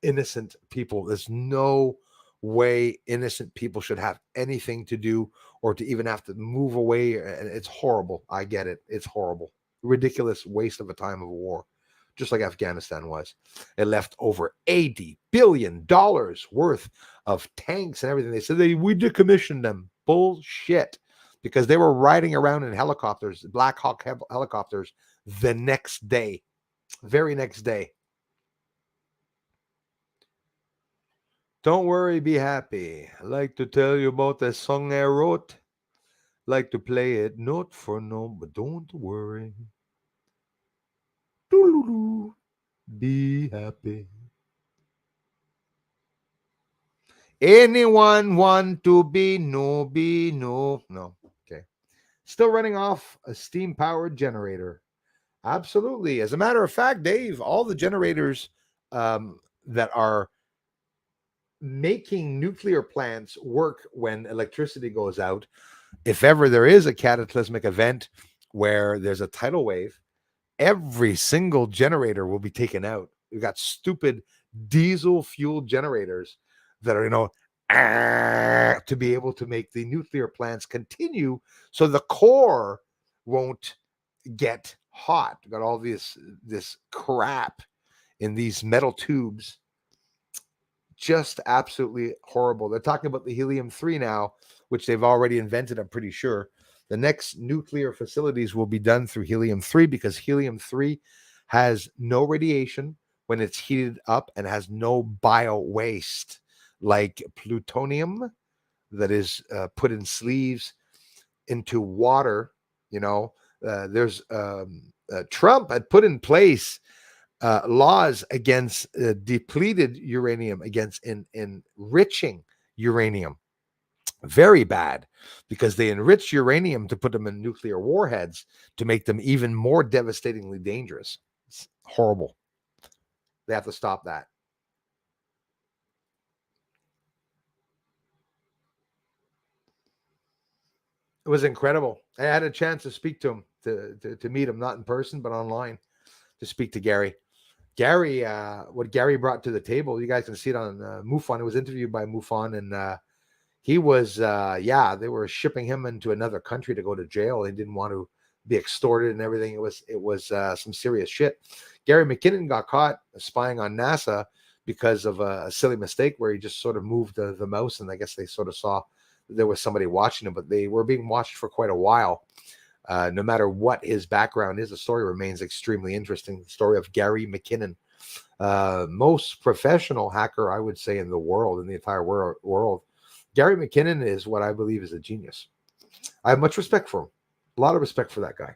innocent people. There's no way innocent people should have anything to do or to even have to move away. And it's horrible. I get it. It's horrible. Ridiculous waste of a time of a war, just like Afghanistan was. It left over $80 billion worth of tanks and everything. They said we decommissioned them. Bullshit. Because they were riding around in helicopters, Black Hawk helicopters, the next day, very next day. Don't worry, be happy. I like to tell you about a song I wrote. Like to play it note for note, but don't worry. Be happy. Anyone want to be no? No. Okay. Still running off a steam-powered generator. Absolutely. As a matter of fact, Dave, all the generators that are making nuclear plants work when electricity goes out, if ever there is a cataclysmic event where there's a tidal wave, every single generator will be taken out. We've got stupid diesel fueled generators that are, to be able to make the nuclear plants continue so the core won't get hot. Got all this crap in these metal tubes. Just absolutely horrible. They're talking about the helium-3 now, which they've already invented, I'm pretty sure. The next nuclear facilities will be done through helium-3 because helium-3 has no radiation when it's heated up and has no bio waste like plutonium that is put in sleeves into water. There's Trump had put in place laws against depleted uranium, against enriching uranium. Very bad, because they enrich uranium to put them in nuclear warheads to make them even more devastatingly dangerous. It's horrible. They have to stop that. It was incredible. I had a chance to speak to him, to meet him, not in person, but online, to speak to Gary. Gary, what Gary brought to the table, you guys can see it on MUFON. It was interviewed by MUFON, and he was, they were shipping him into another country to go to jail. They didn't want to be extorted and everything. It was some serious shit. Gary McKinnon got caught spying on NASA because of a silly mistake where he just sort of moved the mouse, and I guess they sort of saw there was somebody watching him, but they were being watched for quite a while. No matter what his background is, the story remains extremely interesting. The story of Gary McKinnon, most professional hacker, I would say, in the world, in the entire world. Gary McKinnon is what I believe is a genius. I have much respect for him. A lot of respect for that guy.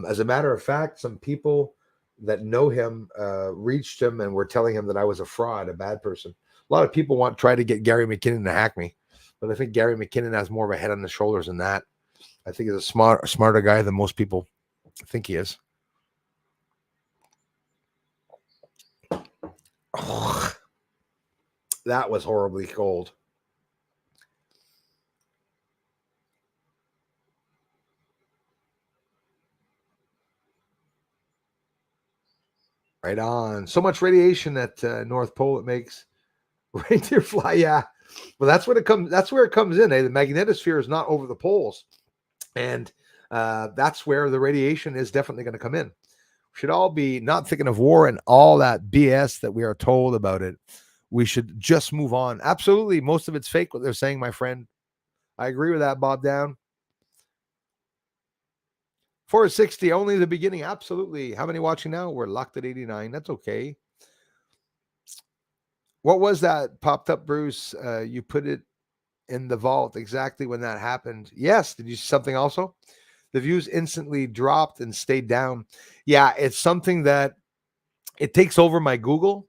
As a matter of fact, some people that know him reached him and were telling him that I was a fraud, a bad person. A lot of people try to get Gary McKinnon to hack me, but I think Gary McKinnon has more of a head on his shoulders than that. I think he's a smarter guy than most people think he is. Oh, that was horribly cold. Right on. So much radiation at North Pole it makes reindeer fly. Yeah. Well, that's where it comes. That's where it comes in. The magnetosphere is not over the poles, and that's where the radiation is definitely going to come in. We should all be not thinking of war and all that BS that we are told about it. We should just move on. Absolutely, most of it's fake. What they're saying, my friend. I agree with that, Bob Down. 460, only the beginning. Absolutely. How many watching now? We're locked at 89. That's okay. What was that popped up, Bruce? You put it in the vault exactly when that happened. Yes. Did you see something also? The views instantly dropped and stayed down. Yeah, it's something that it takes over my Google.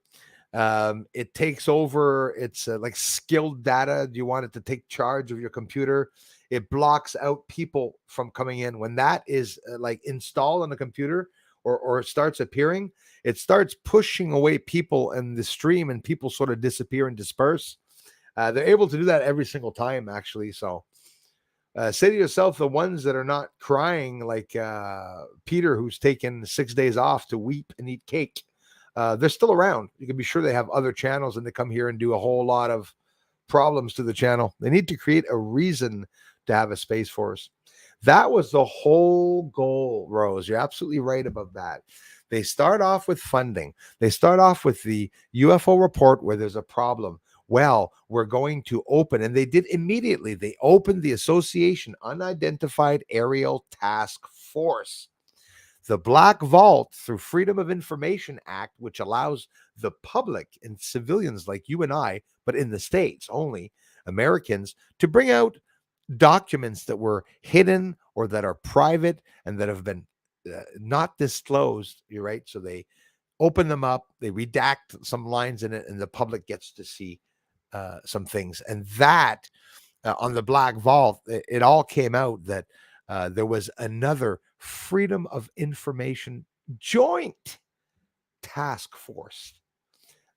It takes over. It's like skilled data. Do you want it to take charge of your computer? It blocks out people from coming in. When that is like installed on the computer or starts appearing, it starts pushing away people in the stream, and people sort of disappear and disperse. They're able to do that every single time, actually. So say to yourself, the ones that are not crying, like Peter, who's taken 6 days off to weep and eat cake, they're still around. You can be sure they have other channels, and they come here and do a whole lot of problems to the channel. They need to create a reason to have a space for us. That was the whole goal, Rose. You're absolutely right about that. They start off with funding. They start off with the UFO report where there's a problem. Well, we're going to open, and they did immediately. They opened the Association Unidentified Aerial Task Force. The Black Vault, through Freedom of Information Act, which allows the public and civilians like you and I, but in the States only, Americans, to bring out documents that were hidden or that are private and that have been not disclosed. You're right. So they open them up, they redact some lines in it, and the public gets to see some things. And that on the Black Vault, it all came out that there was another Freedom of Information joint task force.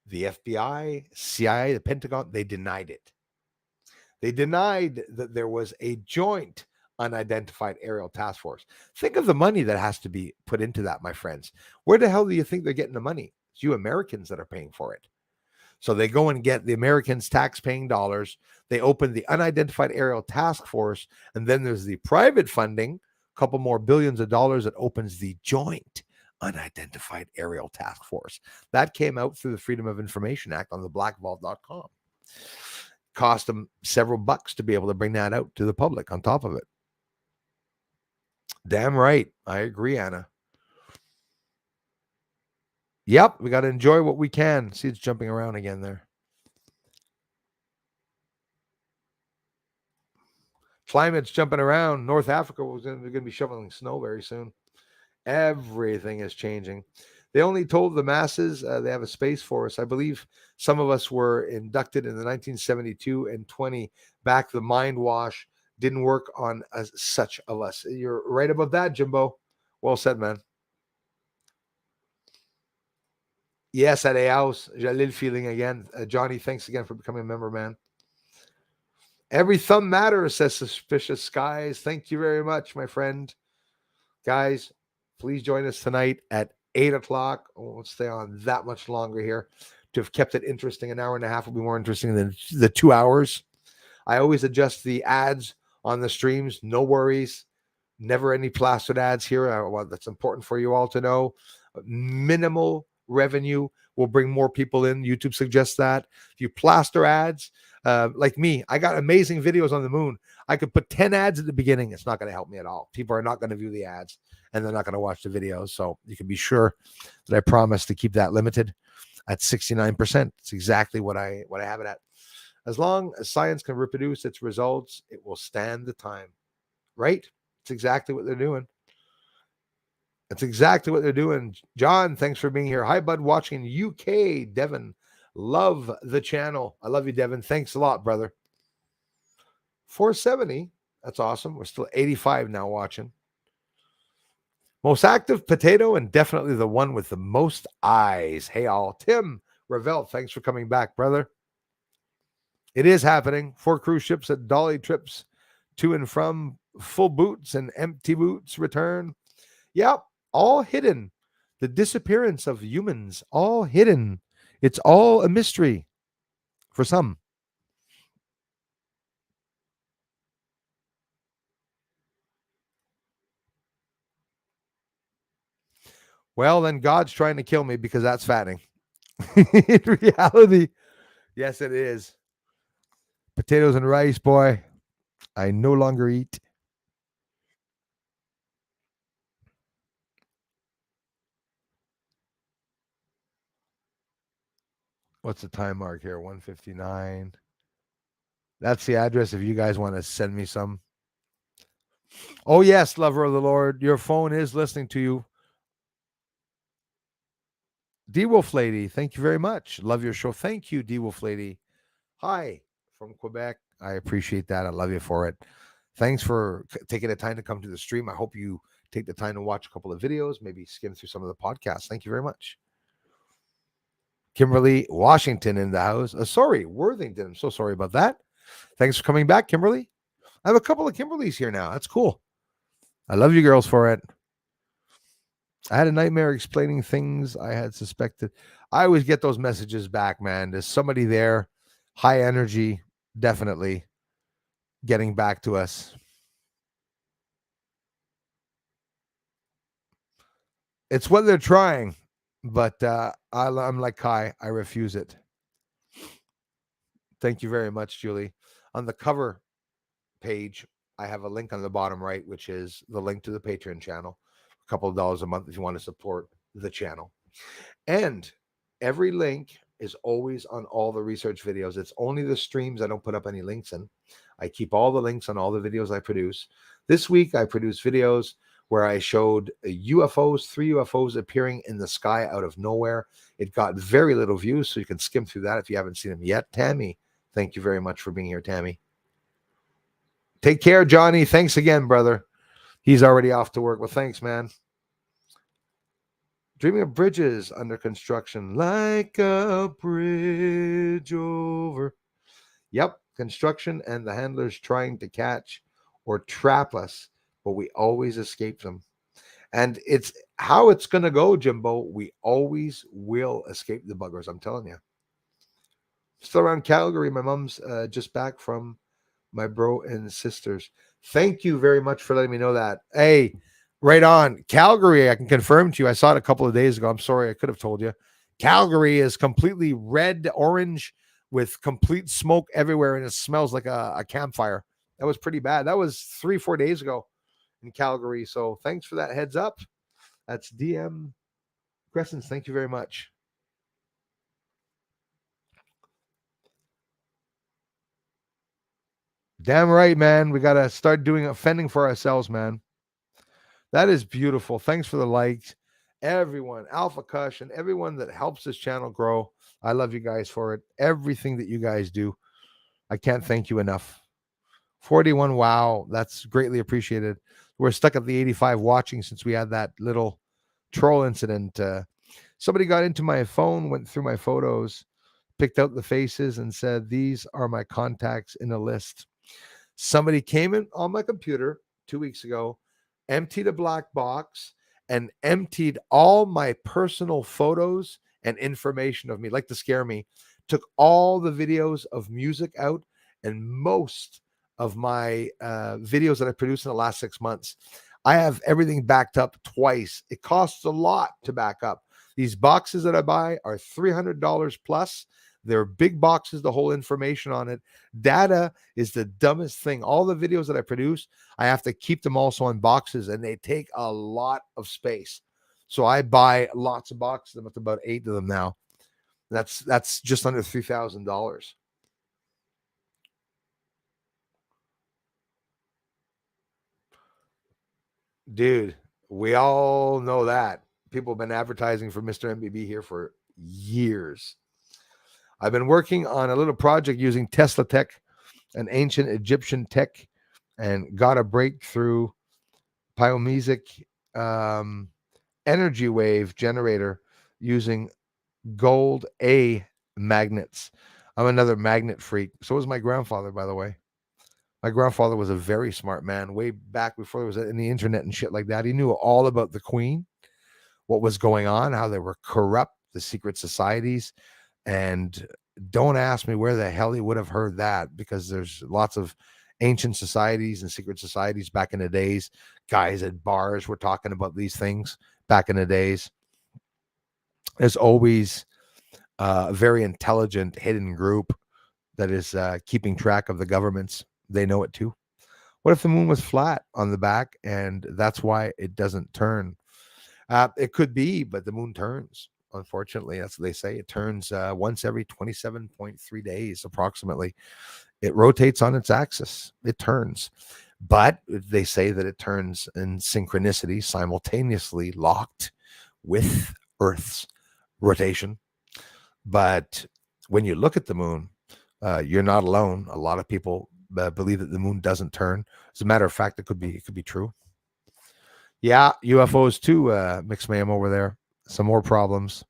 The FBI, CIA, the Pentagon, they denied it. They denied that there was a joint unidentified aerial task force. Think of the money that has to be put into that, my friends. Where the hell do you think they're getting the money? It's you Americans that are paying for it. So they go and get the Americans' tax-paying dollars. They open the Unidentified Aerial Task Force, and then there's the private funding, a couple more billions of dollars that opens the Joint Unidentified Aerial Task Force. That came out through the Freedom of Information Act on the blackvault.com. Cost them several bucks to be able to bring that out to the public on top of it. Damn right. I agree, Anna. Yep, we got to enjoy what we can. See, it's jumping around again there. Climate's jumping around. North Africa was going to be shoveling snow very soon. Everything is changing. They only told the masses they have a space force. I believe some of us were inducted in the 1972 and 20 back. The mind wash didn't work on such of us. You're right about that, Jimbo. Well said, man. Yes, at a house. Jalil feeling again. Johnny, thanks again for becoming a member, man. Every thumb matters, says Suspicious Skies. Thank you very much, my friend. Guys, please join us tonight at 8 o'clock. I won't stay on that much longer here. To have kept it interesting, an hour and a half will be more interesting than the 2 hours. I always adjust the ads on the streams. No worries. Never any plastered ads here. Well, that's important for you all to know. Minimal revenue will bring more people in. YouTube suggests that. If you plaster ads, like me, I got amazing videos on the moon. I could put 10 ads at the beginning. It's not going to help me at all. People are not going to view the ads and they're not going to watch the videos. So you can be sure that I promise to keep that limited at 69%. It's exactly what I have it at. As long as science can reproduce its results, it will stand the time. Right? It's exactly what they're doing. That's exactly what they're doing. John, thanks for being here. Hi, bud, watching UK. Devin, love the channel. I love you, Devin. Thanks a lot, brother. 470. That's awesome. We're still 85 now watching. Most active potato and definitely the one with the most eyes. Hey, all. Tim Ravel, thanks for coming back, brother. It is happening. 4 cruise ships at Dolly trips to and from, full boots and empty boots return. Yep. All hidden. The disappearance of humans, all hidden. It's all a mystery for some. Well, then God's trying to kill me because that's fattening. In reality, yes, it is. Potatoes and rice, boy. I no longer eat. What's the time mark here? 1:59. That's the address if you guys want to send me some. Oh, yes, lover of the Lord. Your phone is listening to you. D-Wolf Lady, thank you very much. Love your show. Thank you, D-Wolf Lady. Hi from Quebec. I appreciate that. I love you for it. Thanks for taking the time to come to the stream. I hope you take the time to watch a couple of videos, maybe skim through some of the podcasts. Thank you very much. Kimberly Washington in the house. Sorry, Worthington. I'm so sorry about that. Thanks for coming back, Kimberly. I have a couple of Kimberlys here now. That's cool. I love you girls for it. I had a nightmare explaining things I had suspected. I always get those messages back, man. There's somebody there, high energy, definitely getting back to us. It's what they're trying, but I'm like Kai. I refuse it. Thank you very much, Julie. On the cover page, I have a link on the bottom right, which is the link to the Patreon channel. A couple of dollars a month if you want to support the channel. And every link is always on all the research videos. It's only the streams I don't put up any links in. I keep all the links on all the videos I produce. This week, I produced videos where I showed UFOs, 3 UFOs appearing in the sky out of nowhere. It got very little views, so you can skim through that if you haven't seen them yet. Tammy, thank you very much for being here, Tammy. Take care, Johnny. Thanks again, brother. He's already off to work. Well, thanks, man. Dreaming of bridges under construction, like a bridge over. Yep, construction and the handlers trying to catch or trap us, but we always escape them. And it's how it's going to go, Jimbo. We always will escape the buggers, I'm telling you. Still around Calgary. My mom's just back from my bro and sisters. Thank you very much for letting me know that. Hey, right on. Calgary, I can confirm to you. I saw it a couple of days ago. I'm sorry, I could have told you. Calgary is completely red, orange, with complete smoke everywhere, and it smells like a campfire. That was pretty bad. That was 3-4 days ago in Calgary. So thanks for that heads up. That's DM Crescents. Thank you very much. Damn right, man. We got to start doing fending for ourselves, man. That is beautiful. Thanks for the likes. Everyone, Alpha Kush, and everyone that helps this channel grow. I love you guys for it. Everything that you guys do. I can't thank you enough. 41. Wow. That's greatly appreciated. We're stuck at the 85 watching since we had that little troll incident. Somebody got into my phone, went through my photos, picked out the faces, and said, "These are my contacts in a list." Somebody came in on my computer 2 weeks ago, emptied a black box, and emptied all my personal photos and information of me, like to scare me, took all the videos of music out and most of my videos that I produced in the last 6 months. I have everything backed up twice. It costs a lot to back up. These boxes that I buy are $300 plus. They're big boxes, the whole information on it. Data is the dumbest thing. All the videos that I produce, I have to keep them also in boxes, and they take a lot of space. So I buy lots of boxes. I'm up to about 8 of them now. That's just under $3,000. Dude, we all know that. People have been advertising for Mr. MBB here for years. I've been working on a little project using Tesla tech, an ancient Egyptian tech, and got a breakthrough biomesic energy wave generator using gold A magnets. I'm another magnet freak. So was my grandfather, by the way. My grandfather was a very smart man way back before there was in the internet and shit like that. He knew all about the Queen, what was going on, how they were corrupt, the secret societies. And don't ask me where the hell he would have heard that, because there's lots of ancient societies and secret societies back in the days. Guys at bars were talking about these things back in the days. There's always a very intelligent hidden group that is keeping track of the governments. They know it too. What if the moon was flat on the back and that's why it doesn't turn? It could be, but the moon turns. Unfortunately, that's what they say. It turns once every 27.3 days, approximately. It rotates on its axis. It turns. But they say that it turns in synchronicity, simultaneously locked with Earth's rotation. But when you look at the moon, you're not alone. A lot of people believe that the moon doesn't turn. As a matter of fact, it could be true. Yeah, UFOs too, Mixed Mayhem over there. Some more problems.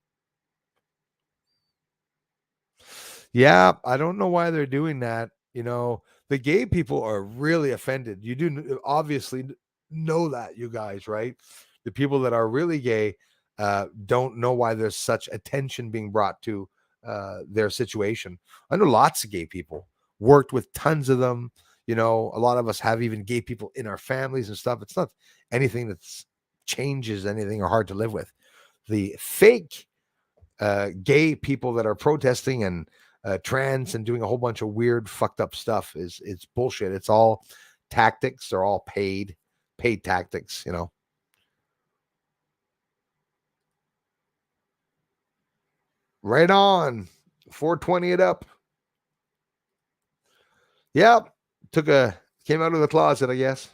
Yeah, I don't know why they're doing that. You know, the gay people are really offended. You do obviously know that, you guys, right? The people that are really gay don't know why there's such attention being brought to their situation. I know lots of gay people, worked with tons of them. You know, a lot of us have even gay people in our families and stuff. It's not anything that's changes anything or hard to live with. The fake gay people that are protesting and trans and doing a whole bunch of weird fucked up stuff it's bullshit. It's all tactics. They're all paid tactics, you know. Right on. 420 it up. Yeah, came out of the closet, I guess.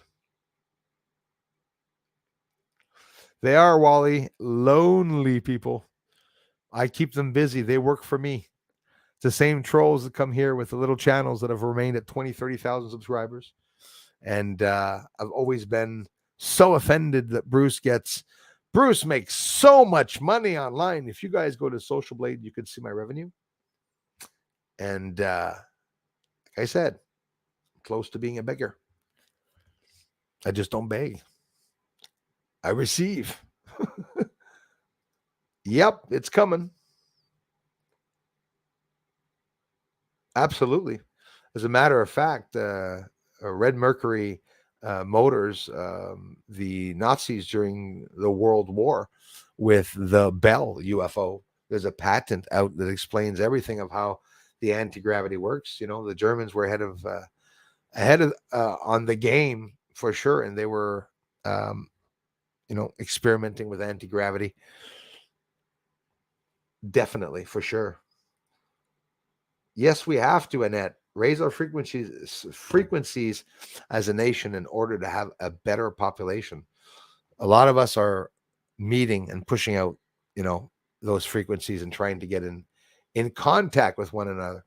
They are, Wally, lonely people. I keep them busy. They work for me. It's the same trolls that come here with the little channels that have remained at 20, 30,000 subscribers. And I've always been so offended that Bruce makes so much money online. If you guys go to Social Blade, you can see my revenue. And like I said, close to being a beggar. I just don't beg. I receive. Yep, it's coming. Absolutely. As a matter of fact, Red Mercury motors, the Nazis during the World War with the Bell UFO. There's a patent out that explains everything of how the anti-gravity works. You know, the Germans were ahead of on the game for sure, and they were, um, experimenting with anti-gravity. Definitely, for sure. Yes, we have to, Annette, raise our frequencies as a nation in order to have a better population. A lot of us are meeting and pushing out, you know, those frequencies and trying to get in contact with one another.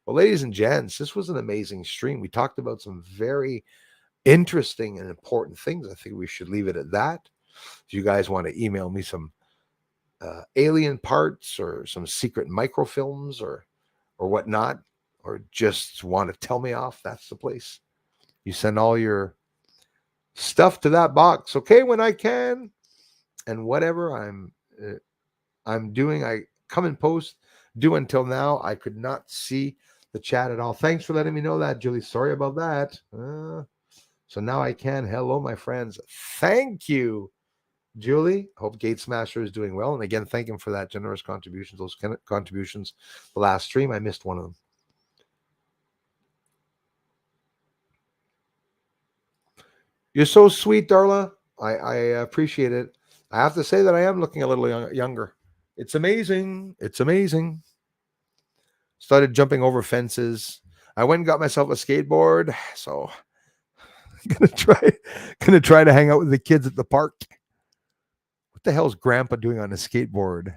Well, ladies and gents, this was an amazing stream. We talked about some very interesting and important things. I think we should leave it at that. If you guys want to email me some alien parts or some secret microfilms or whatnot, or just want to tell me off, that's the place. You send all your stuff to that box, okay? When I can, and whatever I'm doing, I come and post. Do until now, I could not see the chat at all. Thanks for letting me know that, Julie. Sorry about that. So now I can. Hello, my friends. Thank you, Julie. Hope Gate Smasher is doing well. And again, thank him for that generous contributions, those contributions. The last stream, I missed one of them. You're so sweet, Darla. I appreciate it. I have to say that I am looking a little younger. It's amazing. It's amazing. Started jumping over fences. I went and got myself a skateboard. So gonna try to hang out with the kids at the park. What the hell is Grandpa doing on a skateboard?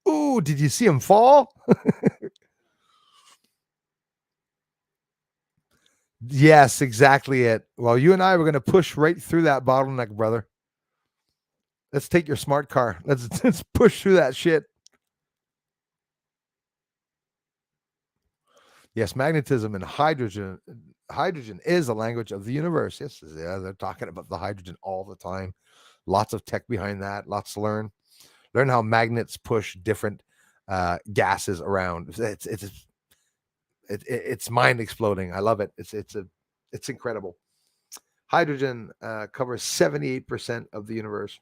Ooh, did you see him fall? Yes, exactly it. Well, you and I were going to push right through that bottleneck, brother. Let's take your smart car. Let's push through that shit. Yes, magnetism and hydrogen. Hydrogen is a language of the universe. Yes, yeah, they're talking about the hydrogen all the time. Lots of tech behind that. Lots to learn. Learn how magnets push different gases around. It's mind exploding. I love it. It's incredible. Hydrogen covers 78% of the universe.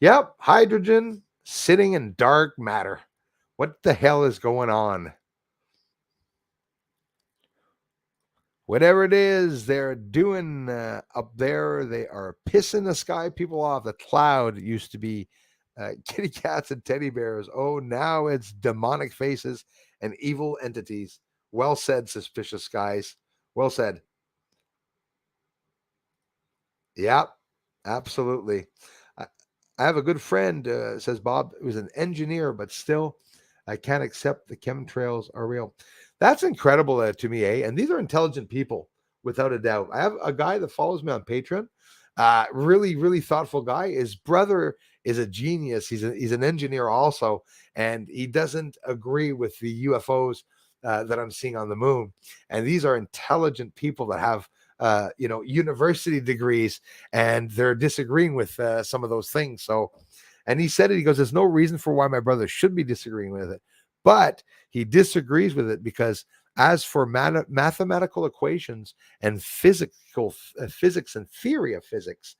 Yep, hydrogen sitting in dark matter. What the hell is going on? Whatever it is they're doing up there, they are pissing the sky people off. The cloud used to be kitty cats and teddy bears. Oh, now it's demonic faces and evil entities. Well said, suspicious skies. Well said. Yep, absolutely. I have a good friend, says Bob, who's an engineer, but still, I can't accept the chemtrails are real. That's incredible to me, eh? And these are intelligent people, without a doubt. I have a guy that follows me on Patreon. Really, really thoughtful guy. His brother is a genius. He's an engineer also, and he doesn't agree with the UFOs that I'm seeing on the moon. And these are intelligent people that have university degrees, and they're disagreeing with some of those things. So, and he said it. He goes, "There's no reason for why my brother should be disagreeing with it, but he disagrees with it because as for mathematical equations and physics and theory of physics,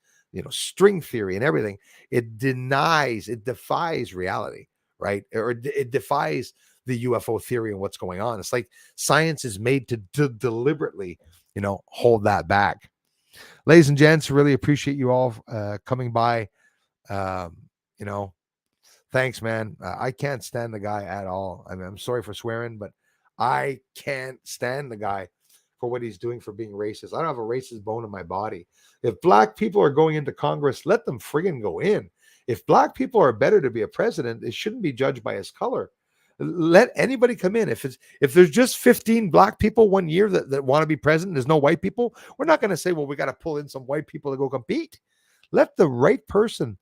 string theory and everything, it defies reality, right? Or it defies the UFO theory and what's going on. It's like science is made to deliberately, hold that back." Ladies and gents, really appreciate you all coming by. You know, thanks, man. I can't stand the guy at all. I mean, I'm sorry for swearing, but I can't stand the guy for what he's doing for being racist. I don't have a racist bone in my body. If black people are going into Congress, let them friggin' go in. If black people are better to be a president, it shouldn't be judged by his color. Let anybody come in. If there's just 15 black people one year that want to be president, there's no white people, we're not going to say, well, we got to pull in some white people to go compete. Let the right person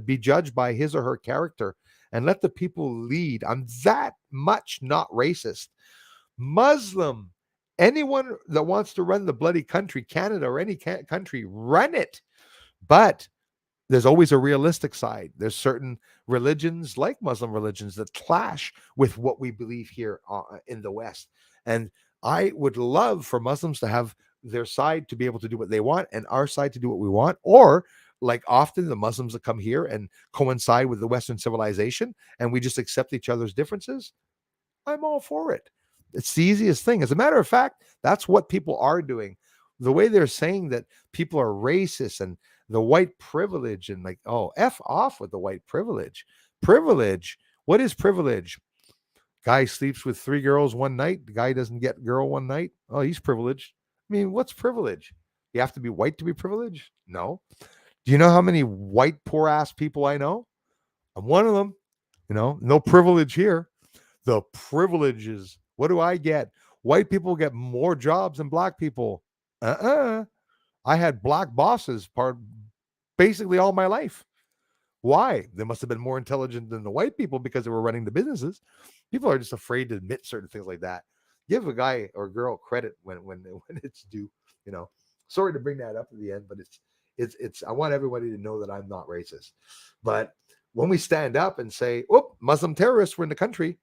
be judged by his or her character, and let the people lead. I'm that much not racist. Muslim, anyone that wants to run the bloody country, Canada or any country, run it. But there's always a realistic side. There's certain religions, like Muslim religions, that clash with what we believe here in the West. And I would love for Muslims to have their side to be able to do what they want and our side to do what we want. Or like often the Muslims that come here and coincide with the Western civilization and we just accept each other's differences. I'm all for it. It's the easiest thing. As a matter of fact, that's what people are doing. The way they're saying that people are racist and the white privilege and like, oh, F off with the white privilege. Privilege. What is privilege? Guy sleeps with 3 girls one night. The guy doesn't get girl one night. Oh, he's privileged. I mean, what's privilege? You have to be white to be privileged? No. Do you know how many white poor ass people I know? I'm one of them. No privilege here. The privileges. What do I get? White people get more jobs than black people. I had black bosses basically all my life. Why? They must have been more intelligent than the white people because they were running the businesses. People are just afraid to admit certain things like that. Give a guy or girl credit when it's due. Sorry to bring that up at the end, but it's I want everybody to know that I'm not racist. But when we stand up and say, "Oh, Muslim terrorists were in the country,"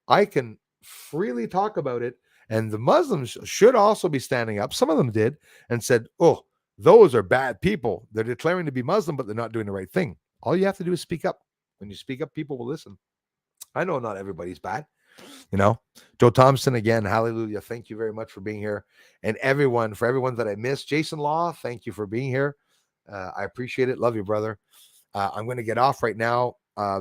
I can freely talk about it. And the Muslims should also be standing up. Some of them did and said, "Oh, those are bad people. They're declaring to be Muslim, but they're not doing the right thing." All you have to do is speak up. When you speak up, people will listen. I know not everybody's bad. Joe Thompson, again, hallelujah. Thank you very much for being here. And for everyone that I missed, Jason Law, thank you for being here. I appreciate it. Love you, brother. I'm going to get off right now.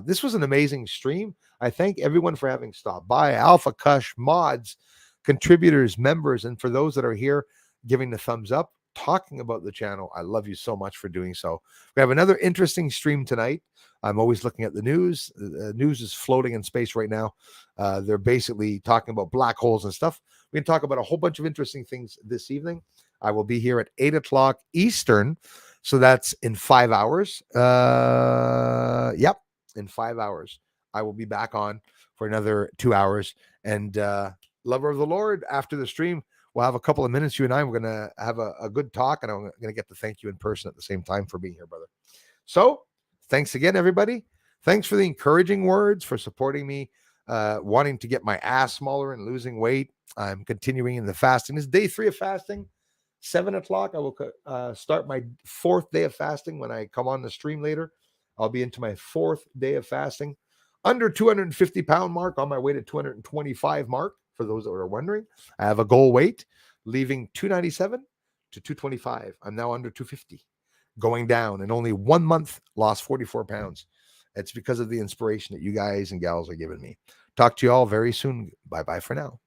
This was an amazing stream. I thank everyone for having stopped by. Alpha Kush, mods, contributors, members, and for those that are here giving the thumbs up, talking about the channel. I love you so much for doing so. We have another interesting stream tonight. I'm always looking at the news. The news is floating in space right now. They're basically talking about black holes and stuff. We can talk about a whole bunch of interesting things this evening. I will be here at 8 o'clock Eastern. So that's in 5 hours. Yep, in 5 hours. I will be back on for another 2 hours. And lover of the Lord, after the stream, we'll have a couple of minutes. You and I, we're going to have a good talk, and I'm going to get to thank you in person at the same time for being here, brother. So thanks again, everybody. Thanks for the encouraging words, for supporting me, wanting to get my ass smaller and losing weight. I'm continuing in the fasting. This is day 3 of fasting. 7 o'clock, I will start my 4th day of fasting when I come on the stream later. I'll be into my 4th day of fasting. Under 250-pound mark, on my way to 225 mark. For those that are wondering, I have a goal weight, leaving 297 to 225. I'm now under 250, going down. In only 1 month, lost 44 pounds. It's because of the inspiration that you guys and gals are giving me. Talk to you all very soon. Bye-bye for now.